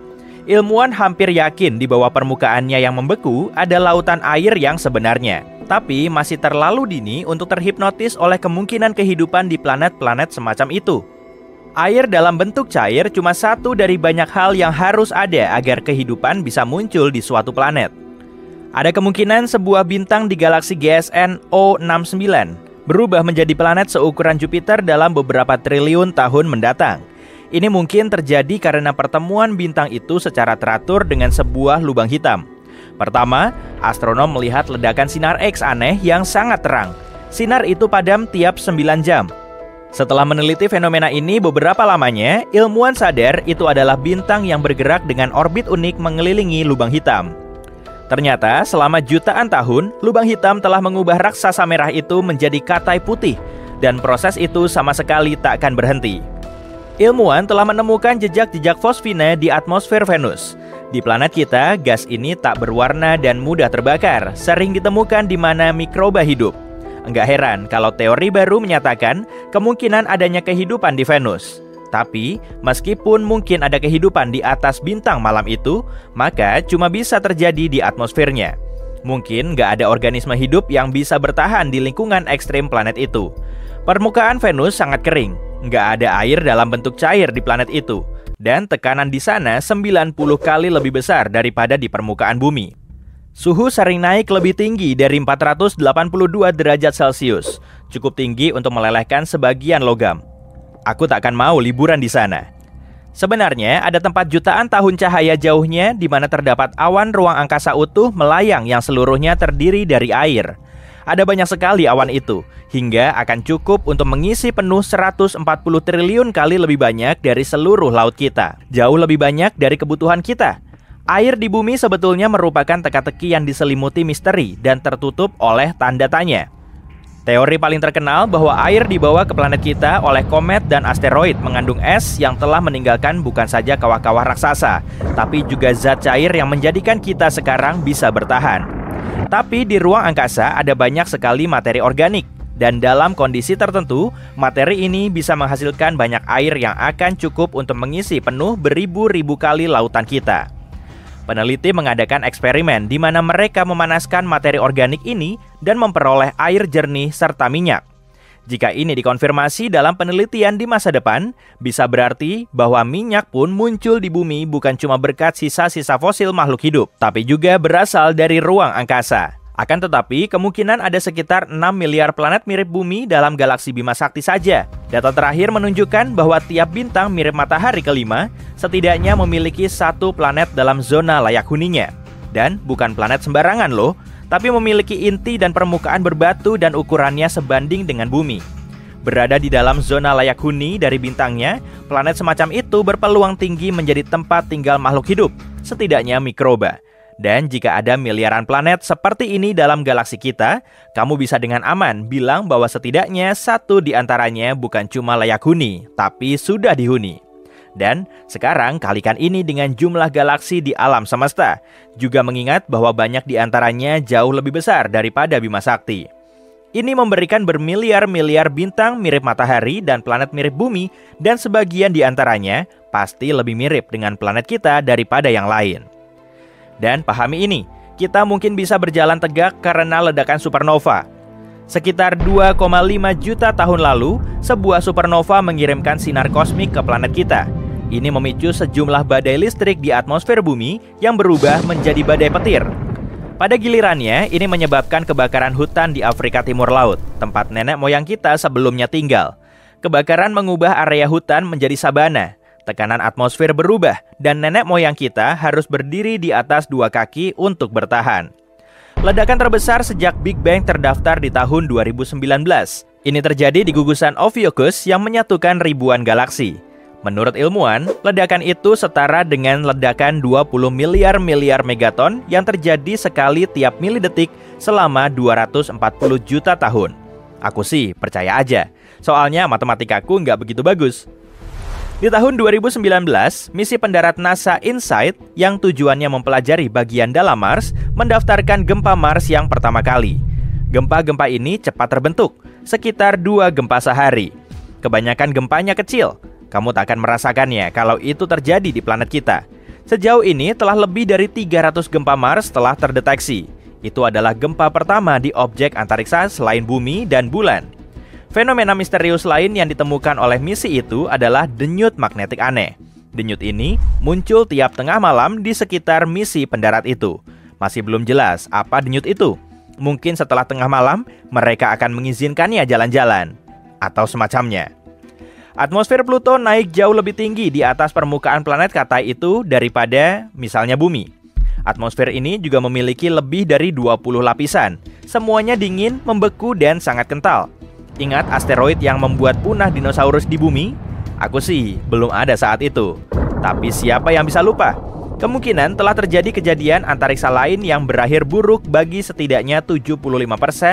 Ilmuwan hampir yakin di bawah permukaannya yang membeku ada lautan air yang sebenarnya. Tapi masih terlalu dini untuk terhipnotis oleh kemungkinan kehidupan di planet-planet semacam itu. Air dalam bentuk cair cuma satu dari banyak hal yang harus ada agar kehidupan bisa muncul di suatu planet. Ada kemungkinan sebuah bintang di galaksi GSN O69 berubah menjadi planet seukuran Jupiter dalam beberapa triliun tahun mendatang. Ini mungkin terjadi karena pertemuan bintang itu secara teratur dengan sebuah lubang hitam. Pertama, astronom melihat ledakan sinar X aneh yang sangat terang. Sinar itu padam tiap 9 jam. Setelah meneliti fenomena ini beberapa lamanya, ilmuwan sadar itu adalah bintang yang bergerak dengan orbit unik mengelilingi lubang hitam. Ternyata selama jutaan tahun, lubang hitam telah mengubah raksasa merah itu menjadi katai putih, dan proses itu sama sekali tak akan berhenti. Ilmuwan telah menemukan jejak-jejak fosfina di atmosfer Venus. Di planet kita, gas ini tak berwarna dan mudah terbakar, sering ditemukan di mana mikroba hidup. Enggak heran kalau teori baru menyatakan kemungkinan adanya kehidupan di Venus. Tapi, meskipun mungkin ada kehidupan di atas bintang malam itu, maka cuma bisa terjadi di atmosfernya. Mungkin nggak ada organisme hidup yang bisa bertahan di lingkungan ekstrim planet itu. Permukaan Venus sangat kering, nggak ada air dalam bentuk cair di planet itu. Dan tekanan di sana 90 kali lebih besar daripada di permukaan bumi. Suhu sering naik lebih tinggi dari 482 derajat Celcius, cukup tinggi untuk melelehkan sebagian logam. Aku tak akan mau liburan di sana. Sebenarnya ada tempat jutaan tahun cahaya jauhnya di mana terdapat awan ruang angkasa utuh melayang yang seluruhnya terdiri dari air. Ada banyak sekali awan itu, hingga akan cukup untuk mengisi penuh 140 triliun kali lebih banyak dari seluruh laut kita. Jauh lebih banyak dari kebutuhan kita. Air di bumi sebetulnya merupakan teka-teki yang diselimuti misteri dan tertutup oleh tanda tanya. Teori paling terkenal bahwa air dibawa ke planet kita oleh komet dan asteroid mengandung es yang telah meninggalkan bukan saja kawah-kawah raksasa, tapi juga zat cair yang menjadikan kita sekarang bisa bertahan. Tapi di ruang angkasa ada banyak sekali materi organik, dan dalam kondisi tertentu, materi ini bisa menghasilkan banyak air yang akan cukup untuk mengisi penuh beribu-ribu kali lautan kita. Peneliti mengadakan eksperimen di mana mereka memanaskan materi organik ini dan memperoleh air jernih serta minyak. Jika ini dikonfirmasi dalam penelitian di masa depan, bisa berarti bahwa minyak pun muncul di bumi bukan cuma berkat sisa-sisa fosil makhluk hidup, tapi juga berasal dari ruang angkasa. Akan tetapi, kemungkinan ada sekitar 6 miliar planet mirip bumi dalam galaksi Bima Sakti saja. Data terakhir menunjukkan bahwa tiap bintang mirip matahari kelima setidaknya memiliki satu planet dalam zona layak huninya. Dan bukan planet sembarangan loh, tapi memiliki inti dan permukaan berbatu dan ukurannya sebanding dengan bumi. Berada di dalam zona layak huni dari bintangnya, planet semacam itu berpeluang tinggi menjadi tempat tinggal makhluk hidup, setidaknya mikroba. Dan jika ada miliaran planet seperti ini dalam galaksi kita, kamu bisa dengan aman bilang bahwa setidaknya satu di antaranya bukan cuma layak huni, tapi sudah dihuni. Dan sekarang kalikan ini dengan jumlah galaksi di alam semesta, juga mengingat bahwa banyak di antaranya jauh lebih besar daripada Bima Sakti. Ini memberikan bermiliar-miliar bintang mirip matahari dan planet mirip bumi, dan sebagian di antaranya pasti lebih mirip dengan planet kita daripada yang lain. Dan pahami ini, kita mungkin bisa berjalan tegak karena ledakan supernova. Sekitar 2,5 juta tahun lalu, sebuah supernova mengirimkan sinar kosmik ke planet kita. Ini memicu sejumlah badai listrik di atmosfer bumi yang berubah menjadi badai petir. Pada gilirannya, ini menyebabkan kebakaran hutan di Afrika Timur Laut, tempat nenek moyang kita sebelumnya tinggal. Kebakaran mengubah area hutan menjadi sabana. Tekanan atmosfer berubah, dan nenek moyang kita harus berdiri di atas dua kaki untuk bertahan. Ledakan terbesar sejak Big Bang terdaftar di tahun 2019. Ini terjadi di gugusan Ophiuchus yang menyatukan ribuan galaksi. Menurut ilmuwan, ledakan itu setara dengan ledakan 20 miliar megaton yang terjadi sekali tiap milidetik selama 240 juta tahun. Aku sih percaya aja, soalnya matematikaku nggak begitu bagus. Di tahun 2019, misi pendarat NASA InSight yang tujuannya mempelajari bagian dalam Mars mendaftarkan gempa Mars yang pertama kali. Gempa-gempa ini cepat terbentuk, sekitar 2 gempa sehari. Kebanyakan gempanya kecil. Kamu tak akan merasakannya kalau itu terjadi di planet kita. Sejauh ini telah lebih dari 300 gempa Mars telah terdeteksi. Itu adalah gempa pertama di objek antariksa selain bumi dan bulan. Fenomena misterius lain yang ditemukan oleh misi itu adalah denyut magnetik aneh. Denyut ini muncul tiap tengah malam di sekitar misi pendarat itu. Masih belum jelas apa denyut itu. Mungkin setelah tengah malam mereka akan mengizinkannya jalan-jalan atau semacamnya. Atmosfer Pluto naik jauh lebih tinggi di atas permukaan planet kata itu daripada misalnya bumi. Atmosfer ini juga memiliki lebih dari 20 lapisan. Semuanya dingin, membeku, dan sangat kental. Ingat asteroid yang membuat punah dinosaurus di bumi? Aku sih belum ada saat itu. Tapi siapa yang bisa lupa? Kemungkinan telah terjadi kejadian antariksa lain yang berakhir buruk bagi setidaknya 75%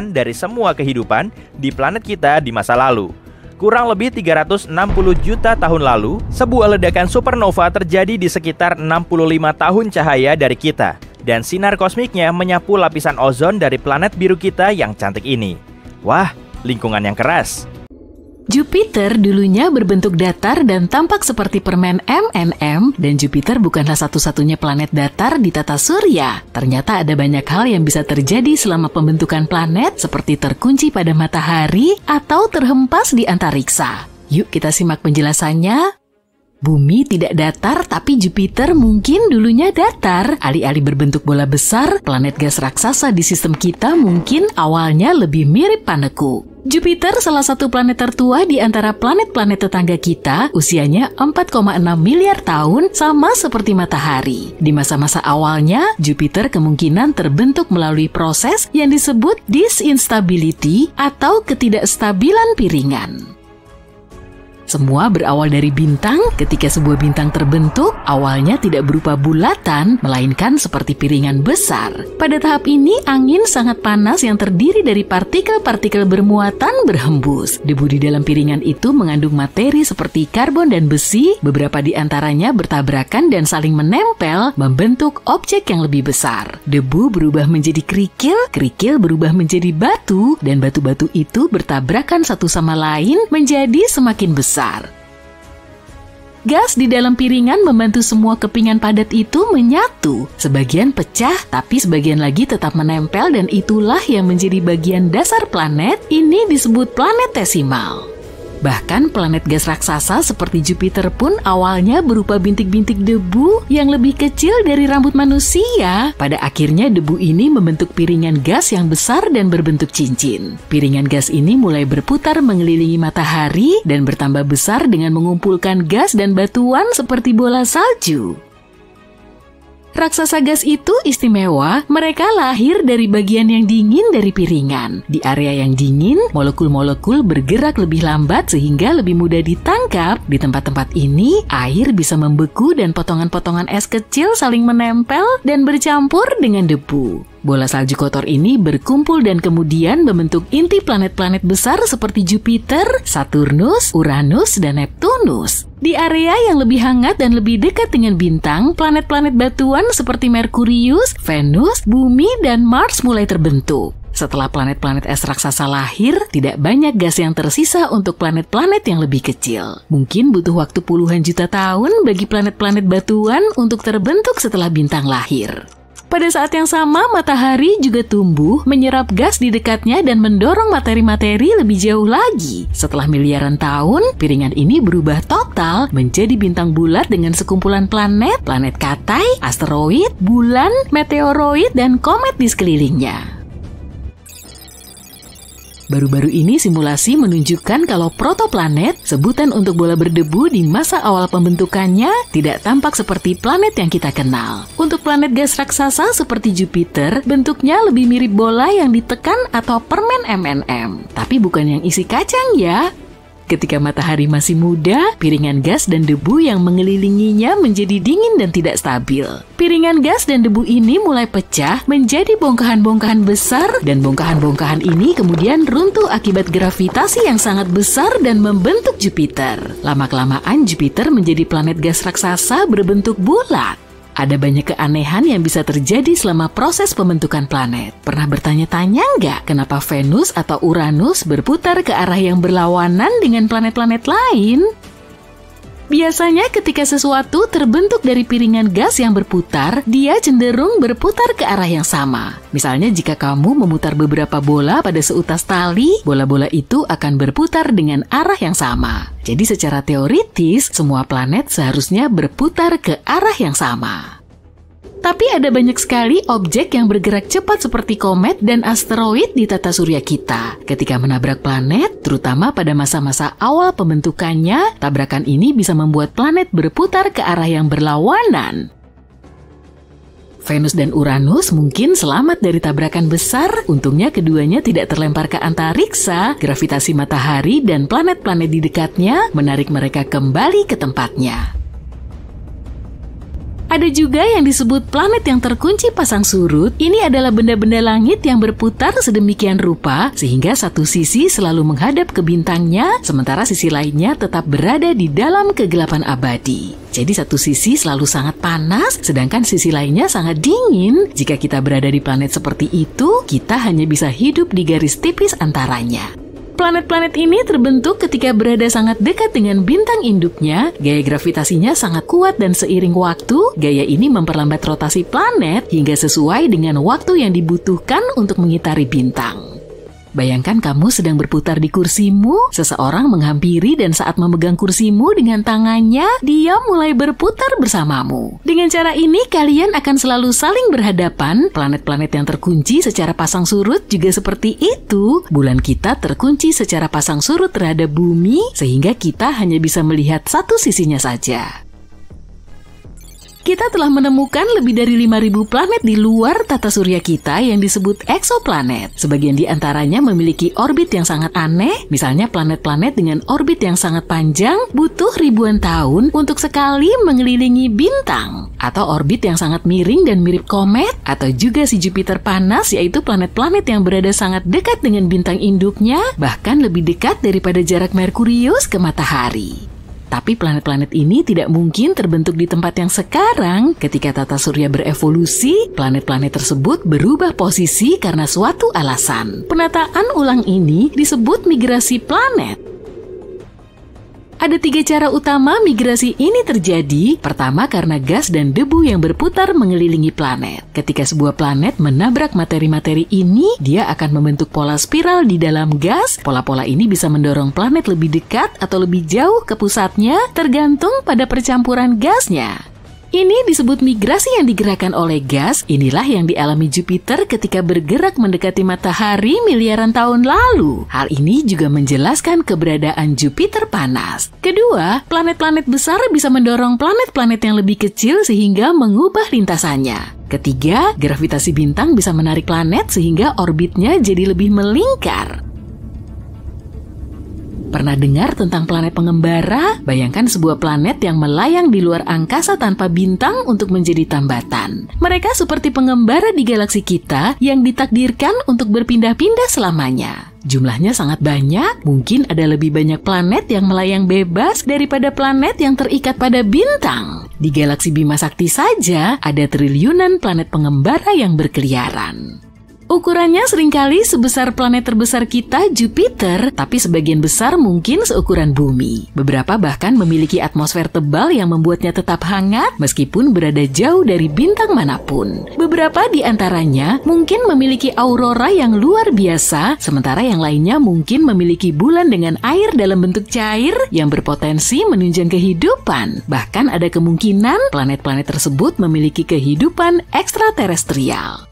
dari semua kehidupan di planet kita di masa lalu. Kurang lebih 360 juta tahun lalu, sebuah ledakan supernova terjadi di sekitar 65 tahun cahaya dari kita. Dan sinar kosmiknya menyapu lapisan ozon dari planet biru kita yang cantik ini. Wah, lingkungan yang keras. Jupiter dulunya berbentuk datar dan tampak seperti permen M&M, dan Jupiter bukanlah satu-satunya planet datar di tata surya. Ternyata ada banyak hal yang bisa terjadi selama pembentukan planet, seperti terkunci pada matahari atau terhempas di antariksa. Yuk kita simak penjelasannya. Bumi tidak datar, tapi Jupiter mungkin dulunya datar. Alih-alih berbentuk bola besar, planet gas raksasa di sistem kita mungkin awalnya lebih mirip paneku. Jupiter salah satu planet tertua di antara planet-planet tetangga kita, usianya 4,6 miliar tahun, sama seperti matahari. Di masa-masa awalnya, Jupiter kemungkinan terbentuk melalui proses yang disebut disinstability atau ketidakstabilan piringan. Semua berawal dari bintang. Ketika sebuah bintang terbentuk, awalnya tidak berupa bulatan, melainkan seperti piringan besar. Pada tahap ini, angin sangat panas yang terdiri dari partikel-partikel bermuatan berhembus. Debu di dalam piringan itu mengandung materi seperti karbon dan besi. Beberapa di antaranya bertabrakan dan saling menempel, membentuk objek yang lebih besar. Debu berubah menjadi kerikil, kerikil berubah menjadi batu, dan batu-batu itu bertabrakan satu sama lain menjadi semakin besar. Gas di dalam piringan membantu semua kepingan padat itu menyatu. Sebagian pecah, tapi sebagian lagi tetap menempel, dan itulah yang menjadi bagian dasar planet. Ini disebut planetesimal. Bahkan planet gas raksasa seperti Jupiter pun awalnya berupa bintik-bintik debu yang lebih kecil dari rambut manusia. Pada akhirnya debu ini membentuk piringan gas yang besar dan berbentuk cincin. Piringan gas ini mulai berputar mengelilingi matahari dan bertambah besar dengan mengumpulkan gas dan batuan seperti bola salju. Raksasa gas itu istimewa, mereka lahir dari bagian yang dingin dari piringan. Di area yang dingin, molekul-molekul bergerak lebih lambat sehingga lebih mudah ditangkap. Di tempat-tempat ini, air bisa membeku dan potongan-potongan es kecil saling menempel dan bercampur dengan debu. Bola salju kotor ini berkumpul dan kemudian membentuk inti planet-planet besar seperti Jupiter, Saturnus, Uranus, dan Neptunus. Di area yang lebih hangat dan lebih dekat dengan bintang, planet-planet batuan seperti Merkurius, Venus, Bumi, dan Mars mulai terbentuk. Setelah planet-planet es raksasa lahir, tidak banyak gas yang tersisa untuk planet-planet yang lebih kecil. Mungkin butuh waktu puluhan juta tahun bagi planet-planet batuan untuk terbentuk setelah bintang lahir. Pada saat yang sama, matahari juga tumbuh, menyerap gas di dekatnya dan mendorong materi-materi lebih jauh lagi. Setelah miliaran tahun, piringan ini berubah total menjadi bintang bulat dengan sekumpulan planet, planet katai, asteroid, bulan, meteoroid, dan komet di sekelilingnya. Baru-baru ini simulasi menunjukkan kalau protoplanet, sebutan untuk bola berdebu di masa awal pembentukannya, tidak tampak seperti planet yang kita kenal. Untuk planet gas raksasa seperti Jupiter, bentuknya lebih mirip bola yang ditekan atau permen M&M. Tapi bukan yang isi kacang ya. Ketika matahari masih muda, piringan gas dan debu yang mengelilinginya menjadi dingin dan tidak stabil. Piringan gas dan debu ini mulai pecah menjadi bongkahan-bongkahan besar, dan bongkahan-bongkahan ini kemudian runtuh akibat gravitasi yang sangat besar dan membentuk Jupiter. Lama-kelamaan Jupiter menjadi planet gas raksasa berbentuk bulat. Ada banyak keanehan yang bisa terjadi selama proses pembentukan planet. Pernah bertanya-tanya nggak kenapa Venus atau Uranus berputar ke arah yang berlawanan dengan planet-planet lain? Biasanya ketika sesuatu terbentuk dari piringan gas yang berputar, dia cenderung berputar ke arah yang sama. Misalnya jika kamu memutar beberapa bola pada seutas tali, bola-bola itu akan berputar dengan arah yang sama. Jadi secara teoritis, semua planet seharusnya berputar ke arah yang sama. Tapi ada banyak sekali objek yang bergerak cepat seperti komet dan asteroid di tata surya kita. Ketika menabrak planet, terutama pada masa-masa awal pembentukannya, tabrakan ini bisa membuat planet berputar ke arah yang berlawanan. Venus dan Uranus mungkin selamat dari tabrakan besar, untungnya keduanya tidak terlempar ke antariksa, gravitasi matahari dan planet-planet di dekatnya menarik mereka kembali ke tempatnya. Ada juga yang disebut planet yang terkunci pasang surut. Ini adalah benda-benda langit yang berputar sedemikian rupa sehingga satu sisi selalu menghadap ke bintangnya, sementara sisi lainnya tetap berada di dalam kegelapan abadi. Jadi satu sisi selalu sangat panas, sedangkan sisi lainnya sangat dingin. Jika kita berada di planet seperti itu, kita hanya bisa hidup di garis tipis antaranya. Planet-planet ini terbentuk ketika berada sangat dekat dengan bintang induknya, gaya gravitasinya sangat kuat dan seiring waktu, gaya ini memperlambat rotasi planet hingga sesuai dengan waktu yang dibutuhkan untuk mengitari bintang. Bayangkan kamu sedang berputar di kursimu, seseorang menghampiri dan saat memegang kursimu dengan tangannya, dia mulai berputar bersamamu. Dengan cara ini, kalian akan selalu saling berhadapan. Planet-planet yang terkunci secara pasang surut juga seperti itu. Bulan kita terkunci secara pasang surut terhadap bumi, sehingga kita hanya bisa melihat satu sisinya saja. Kita telah menemukan lebih dari 5.000 planet di luar tata surya kita yang disebut eksoplanet. Sebagian di antaranya memiliki orbit yang sangat aneh, misalnya planet-planet dengan orbit yang sangat panjang butuh ribuan tahun untuk sekali mengelilingi bintang. Atau orbit yang sangat miring dan mirip komet, atau juga si Jupiter panas, yaitu planet-planet yang berada sangat dekat dengan bintang induknya, bahkan lebih dekat daripada jarak Merkurius ke matahari. Tapi planet-planet ini tidak mungkin terbentuk di tempat yang sekarang. Ketika tata surya berevolusi, planet-planet tersebut berubah posisi karena suatu alasan. Penataan ulang ini disebut migrasi planet. Ada 3 cara utama migrasi ini terjadi. Pertama, karena gas dan debu yang berputar mengelilingi planet. Ketika sebuah planet menabrak materi-materi ini, dia akan membentuk pola spiral di dalam gas. Pola-pola ini bisa mendorong planet lebih dekat atau lebih jauh ke pusatnya, tergantung pada percampuran gasnya. Ini disebut migrasi yang digerakkan oleh gas. Inilah yang dialami Jupiter ketika bergerak mendekati matahari miliaran tahun lalu. Hal ini juga menjelaskan keberadaan Jupiter panas. Kedua, planet-planet besar bisa mendorong planet-planet yang lebih kecil sehingga mengubah lintasannya. Ketiga, gravitasi bintang bisa menarik planet sehingga orbitnya jadi lebih melingkar. Pernah dengar tentang planet pengembara? Bayangkan sebuah planet yang melayang di luar angkasa tanpa bintang untuk menjadi tambatan. Mereka seperti pengembara di galaksi kita yang ditakdirkan untuk berpindah-pindah selamanya. Jumlahnya sangat banyak, mungkin ada lebih banyak planet yang melayang bebas daripada planet yang terikat pada bintang. Di galaksi Bima Sakti saja ada triliunan planet pengembara yang berkeliaran. Ukurannya seringkali sebesar planet terbesar kita, Jupiter, tapi sebagian besar mungkin seukuran bumi. Beberapa bahkan memiliki atmosfer tebal yang membuatnya tetap hangat meskipun berada jauh dari bintang manapun. Beberapa di antaranya mungkin memiliki aurora yang luar biasa, sementara yang lainnya mungkin memiliki bulan dengan air dalam bentuk cair yang berpotensi menunjang kehidupan. Bahkan ada kemungkinan planet-planet tersebut memiliki kehidupan ekstraterestrial.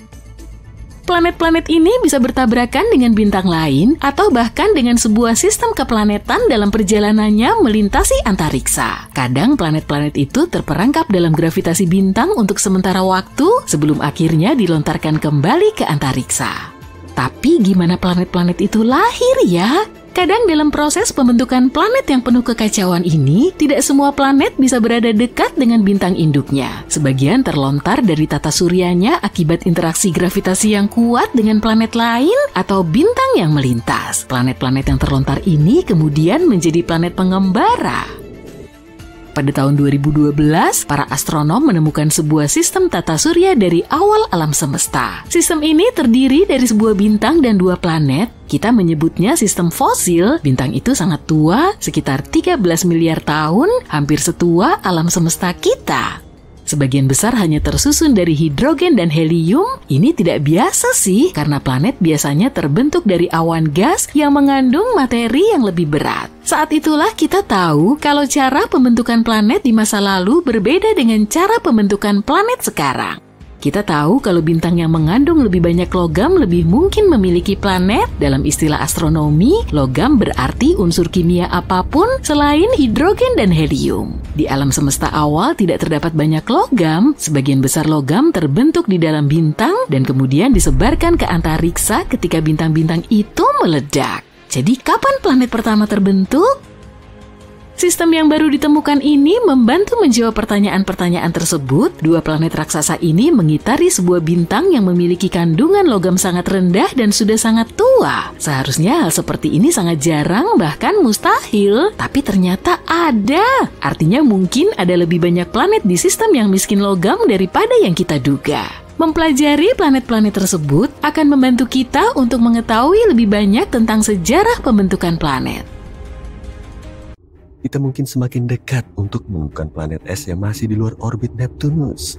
Planet-planet ini bisa bertabrakan dengan bintang lain atau bahkan dengan sebuah sistem keplanetan dalam perjalanannya melintasi antariksa. Kadang planet-planet itu terperangkap dalam gravitasi bintang untuk sementara waktu sebelum akhirnya dilontarkan kembali ke antariksa. Tapi gimana planet-planet itu lahir ya? Kadang dalam proses pembentukan planet yang penuh kekacauan ini, tidak semua planet bisa berada dekat dengan bintang induknya. Sebagian terlontar dari tata suryanya akibat interaksi gravitasi yang kuat dengan planet lain atau bintang yang melintas. Planet-planet yang terlontar ini kemudian menjadi planet pengembara. Pada tahun 2012, para astronom menemukan sebuah sistem tata surya dari awal alam semesta. Sistem ini terdiri dari sebuah bintang dan dua planet. Kita menyebutnya sistem fosil. Bintang itu sangat tua, sekitar 13 miliar tahun, hampir setua alam semesta kita. Sebagian besar hanya tersusun dari hidrogen dan helium. Ini tidak biasa sih, karena planet biasanya terbentuk dari awan gas yang mengandung materi yang lebih berat. Saat itulah kita tahu kalau cara pembentukan planet di masa lalu berbeda dengan cara pembentukan planet sekarang. Kita tahu kalau bintang yang mengandung lebih banyak logam lebih mungkin memiliki planet. Dalam istilah astronomi, logam berarti unsur kimia apapun selain hidrogen dan helium. Di alam semesta awal tidak terdapat banyak logam. Sebagian besar logam terbentuk di dalam bintang dan kemudian disebarkan ke antariksa ketika bintang-bintang itu meledak. Jadi kapan planet pertama terbentuk? Sistem yang baru ditemukan ini membantu menjawab pertanyaan-pertanyaan tersebut. Dua planet raksasa ini mengitari sebuah bintang yang memiliki kandungan logam sangat rendah dan sudah sangat tua. Seharusnya hal seperti ini sangat jarang, bahkan mustahil. Tapi ternyata ada. Artinya mungkin ada lebih banyak planet di sistem yang miskin logam daripada yang kita duga. Mempelajari planet-planet tersebut akan membantu kita untuk mengetahui lebih banyak tentang sejarah pembentukan planet. Kita mungkin semakin dekat untuk menemukan planet es yang masih di luar orbit Neptunus.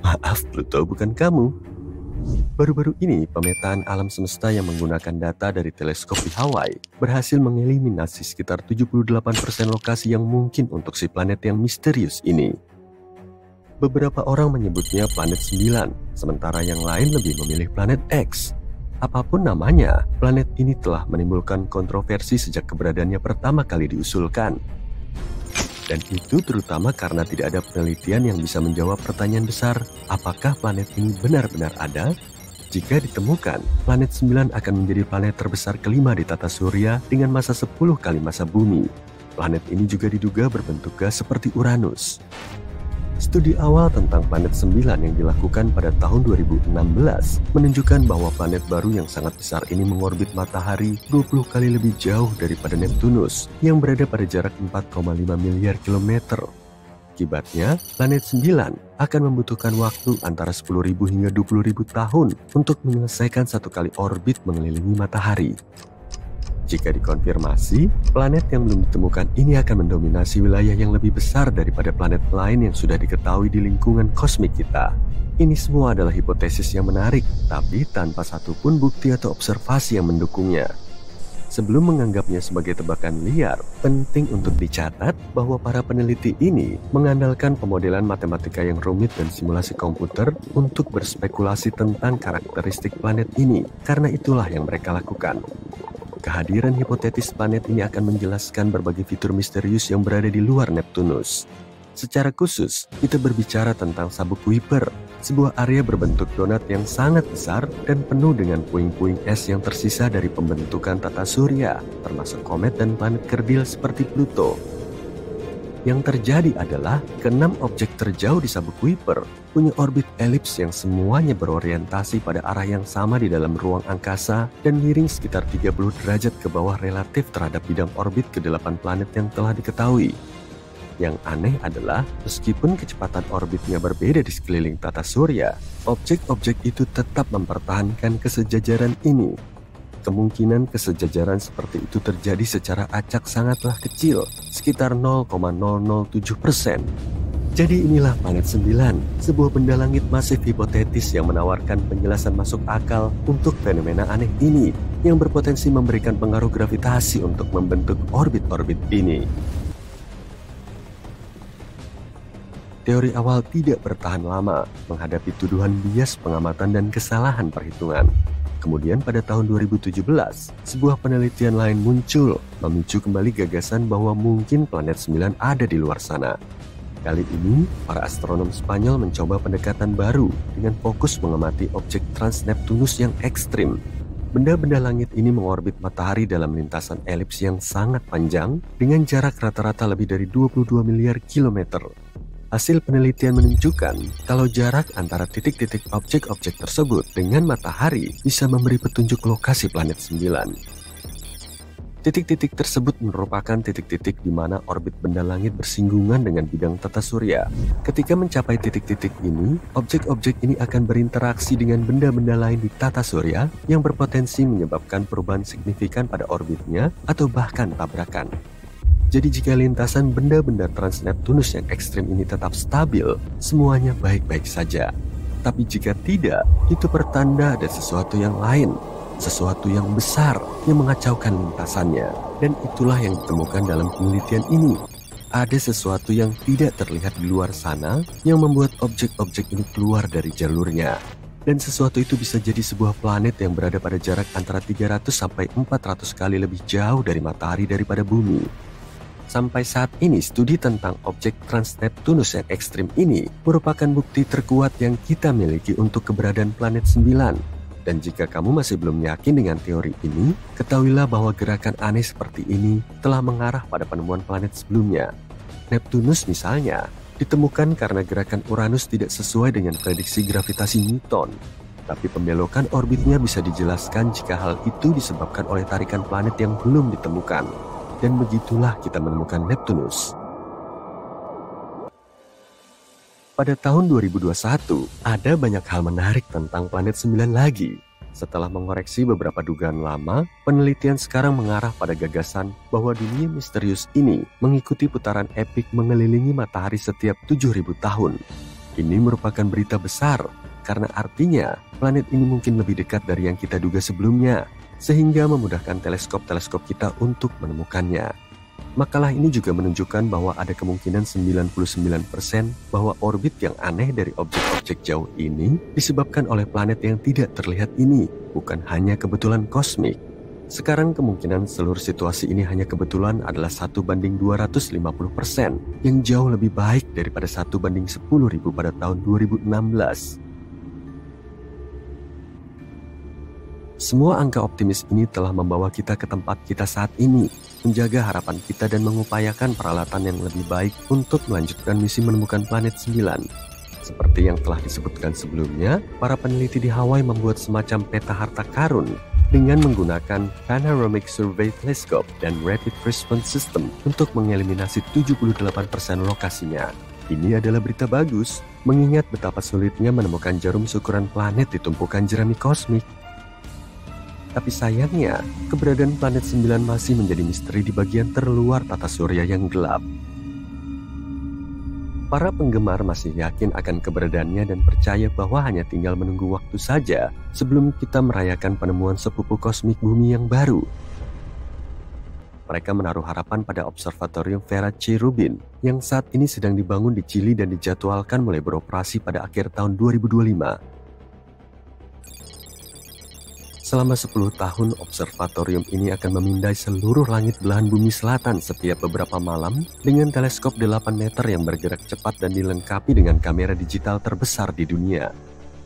Maaf, Pluto bukan kamu. Baru-baru ini, pemetaan alam semesta yang menggunakan data dari teleskop di Hawaii berhasil mengeliminasi sekitar 78% lokasi yang mungkin untuk si planet yang misterius ini. Beberapa orang menyebutnya planet 9, sementara yang lain lebih memilih planet X. Apapun namanya, planet ini telah menimbulkan kontroversi sejak keberadaannya pertama kali diusulkan. Dan itu terutama karena tidak ada penelitian yang bisa menjawab pertanyaan besar, apakah planet ini benar-benar ada? Jika ditemukan, planet 9 akan menjadi planet terbesar kelima di tata surya dengan masa 10 kali masa bumi. Planet ini juga diduga berbentuk gas seperti Uranus. Studi awal tentang planet 9 yang dilakukan pada tahun 2016 menunjukkan bahwa planet baru yang sangat besar ini mengorbit matahari 20 kali lebih jauh daripada Neptunus yang berada pada jarak 4,5 miliar kilometer. Akibatnya, planet 9 akan membutuhkan waktu antara 10.000 hingga 20.000 tahun untuk menyelesaikan satu kali orbit mengelilingi matahari. Jika dikonfirmasi, planet yang belum ditemukan ini akan mendominasi wilayah yang lebih besar daripada planet lain yang sudah diketahui di lingkungan kosmik kita. Ini semua adalah hipotesis yang menarik, tapi tanpa satupun bukti atau observasi yang mendukungnya. Sebelum menganggapnya sebagai tebakan liar, penting untuk dicatat bahwa para peneliti ini mengandalkan pemodelan matematika yang rumit dan simulasi komputer untuk berspekulasi tentang karakteristik planet ini, karena itulah yang mereka lakukan. Kehadiran hipotetis planet ini akan menjelaskan berbagai fitur misterius yang berada di luar Neptunus. Secara khusus, kita berbicara tentang sabuk Kuiper, sebuah area berbentuk donat yang sangat besar dan penuh dengan puing-puing es yang tersisa dari pembentukan tata surya, termasuk komet dan planet kerdil seperti Pluto. Yang terjadi adalah keenam objek terjauh di sabuk Kuiper punya orbit elips yang semuanya berorientasi pada arah yang sama di dalam ruang angkasa dan miring sekitar 30 derajat ke bawah relatif terhadap bidang orbit ke-8 planet yang telah diketahui. Yang aneh adalah, meskipun kecepatan orbitnya berbeda di sekeliling tata surya, objek-objek itu tetap mempertahankan kesejajaran ini. Kemungkinan kesejajaran seperti itu terjadi secara acak sangatlah kecil, sekitar 0,007%. Jadi inilah planet 9, sebuah benda langit masif hipotetis yang menawarkan penjelasan masuk akal untuk fenomena aneh ini, yang berpotensi memberikan pengaruh gravitasi untuk membentuk orbit-orbit ini. Teori awal tidak bertahan lama menghadapi tuduhan bias pengamatan dan kesalahan perhitungan. Kemudian pada tahun 2017, sebuah penelitian lain muncul, memicu kembali gagasan bahwa mungkin planet 9 ada di luar sana. Kali ini, para astronom Spanyol mencoba pendekatan baru dengan fokus mengamati objek Transneptunus yang ekstrim. Benda-benda langit ini mengorbit matahari dalam lintasan elips yang sangat panjang dengan jarak rata-rata lebih dari 22 miliar kilometer. Hasil penelitian menunjukkan kalau jarak antara titik-titik objek-objek tersebut dengan matahari bisa memberi petunjuk lokasi planet 9. Titik-titik tersebut merupakan titik-titik di mana orbit benda langit bersinggungan dengan bidang tata surya. Ketika mencapai titik-titik ini, objek-objek ini akan berinteraksi dengan benda-benda lain di tata surya yang berpotensi menyebabkan perubahan signifikan pada orbitnya atau bahkan tabrakan. Jadi jika lintasan benda-benda Transneptunus yang ekstrim ini tetap stabil, semuanya baik-baik saja. Tapi jika tidak, itu pertanda ada sesuatu yang lain, sesuatu yang besar yang mengacaukan lintasannya. Dan itulah yang ditemukan dalam penelitian ini. Ada sesuatu yang tidak terlihat di luar sana yang membuat objek-objek ini keluar dari jalurnya. Dan sesuatu itu bisa jadi sebuah planet yang berada pada jarak antara 300 sampai 400 kali lebih jauh dari matahari daripada bumi. Sampai saat ini, studi tentang objek Transneptunus yang ekstrim ini merupakan bukti terkuat yang kita miliki untuk keberadaan planet 9. Dan jika kamu masih belum yakin dengan teori ini, ketahuilah bahwa gerakan aneh seperti ini telah mengarah pada penemuan planet sebelumnya. Neptunus misalnya, ditemukan karena gerakan Uranus tidak sesuai dengan prediksi gravitasi Newton. Tapi pembelokan orbitnya bisa dijelaskan jika hal itu disebabkan oleh tarikan planet yang belum ditemukan. Dan begitulah kita menemukan Neptunus. Pada tahun 2021, ada banyak hal menarik tentang planet 9 lagi. Setelah mengoreksi beberapa dugaan lama, penelitian sekarang mengarah pada gagasan bahwa dunia misterius ini mengikuti putaran epik mengelilingi matahari setiap 7.000 tahun. Ini merupakan berita besar, karena artinya planet ini mungkin lebih dekat dari yang kita duga sebelumnya, sehingga memudahkan teleskop-teleskop kita untuk menemukannya. Makalah ini juga menunjukkan bahwa ada kemungkinan 99% bahwa orbit yang aneh dari objek-objek jauh ini disebabkan oleh planet yang tidak terlihat ini, bukan hanya kebetulan kosmik. Sekarang kemungkinan seluruh situasi ini hanya kebetulan adalah 1/250%, yang jauh lebih baik daripada 1/10.000 pada tahun 2016. Semua angka optimis ini telah membawa kita ke tempat kita saat ini, menjaga harapan kita dan mengupayakan peralatan yang lebih baik untuk melanjutkan misi menemukan planet 9. Seperti yang telah disebutkan sebelumnya, para peneliti di Hawaii membuat semacam peta harta karun dengan menggunakan Panoramic Survey Telescope dan Rapid Response System untuk mengeliminasi 78% lokasinya. Ini adalah berita bagus, mengingat betapa sulitnya menemukan jarum syukuran planet di tumpukan jerami kosmik. Tapi sayangnya, keberadaan planet 9 masih menjadi misteri di bagian terluar tata surya yang gelap. Para penggemar masih yakin akan keberadaannya dan percaya bahwa hanya tinggal menunggu waktu saja sebelum kita merayakan penemuan sepupu kosmik bumi yang baru. Mereka menaruh harapan pada Observatorium Vera C. Rubin yang saat ini sedang dibangun di Chili dan dijadwalkan mulai beroperasi pada akhir tahun 2025. Selama 10 tahun, observatorium ini akan memindai seluruh langit belahan bumi selatan setiap beberapa malam dengan teleskop 8 meter yang bergerak cepat dan dilengkapi dengan kamera digital terbesar di dunia.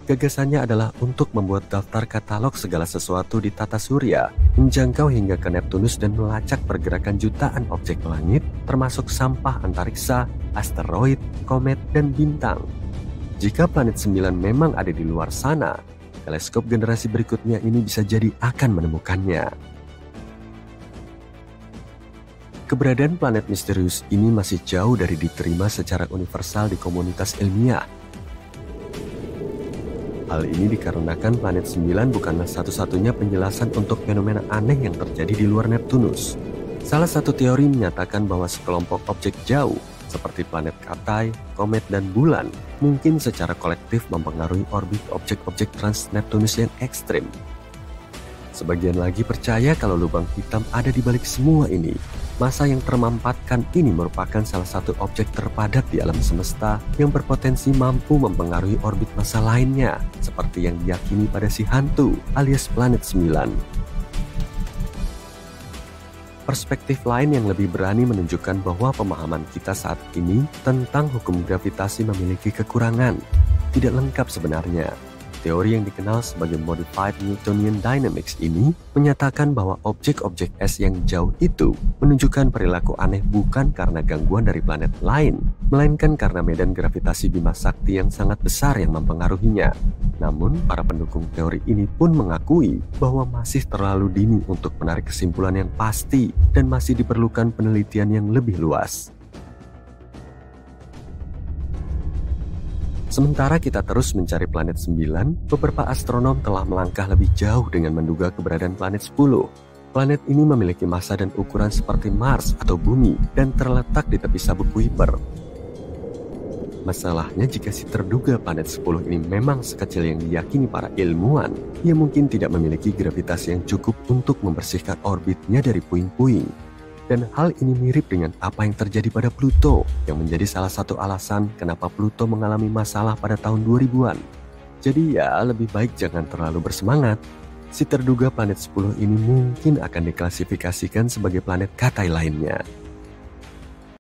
Gagasannya adalah untuk membuat daftar katalog segala sesuatu di tata surya, menjangkau hingga ke Neptunus dan melacak pergerakan jutaan objek langit, termasuk sampah antariksa, asteroid, komet, dan bintang. Jika planet 9 memang ada di luar sana, teleskop generasi berikutnya ini bisa jadi akan menemukannya. Keberadaan planet misterius ini masih jauh dari diterima secara universal di komunitas ilmiah. Hal ini dikarenakan planet 9 bukanlah satu-satunya penjelasan untuk fenomena aneh yang terjadi di luar Neptunus. Salah satu teori menyatakan bahwa sekelompok objek jauh, seperti planet Katai, komet, dan bulan, mungkin secara kolektif mempengaruhi orbit objek-objek trans-Neptunus yang ekstrim. Sebagian lagi percaya kalau lubang hitam ada di balik semua ini. Massa yang termampatkan ini merupakan salah satu objek terpadat di alam semesta yang berpotensi mampu mempengaruhi orbit massa lainnya, seperti yang diyakini pada si hantu alias planet 9. Perspektif lain yang lebih berani menunjukkan bahwa pemahaman kita saat ini tentang hukum gravitasi memiliki kekurangan, tidak lengkap sebenarnya. Teori yang dikenal sebagai Modified Newtonian Dynamics ini menyatakan bahwa objek-objek es yang jauh itu menunjukkan perilaku aneh bukan karena gangguan dari planet lain, melainkan karena medan gravitasi Bima Sakti yang sangat besar yang mempengaruhinya. Namun, para pendukung teori ini pun mengakui bahwa masih terlalu dini untuk menarik kesimpulan yang pasti dan masih diperlukan penelitian yang lebih luas. Sementara kita terus mencari planet 9, beberapa astronom telah melangkah lebih jauh dengan menduga keberadaan planet 10. Planet ini memiliki massa dan ukuran seperti Mars atau Bumi dan terletak di tepi sabuk Kuiper. Masalahnya jika si terduga planet 10 ini memang sekecil yang diyakini para ilmuwan, ia mungkin tidak memiliki gravitasi yang cukup untuk membersihkan orbitnya dari puing-puing. Dan hal ini mirip dengan apa yang terjadi pada Pluto, yang menjadi salah satu alasan kenapa Pluto mengalami masalah pada tahun 2000-an. Jadi ya, lebih baik jangan terlalu bersemangat. Si terduga planet 10 ini mungkin akan diklasifikasikan sebagai planet Katai lainnya.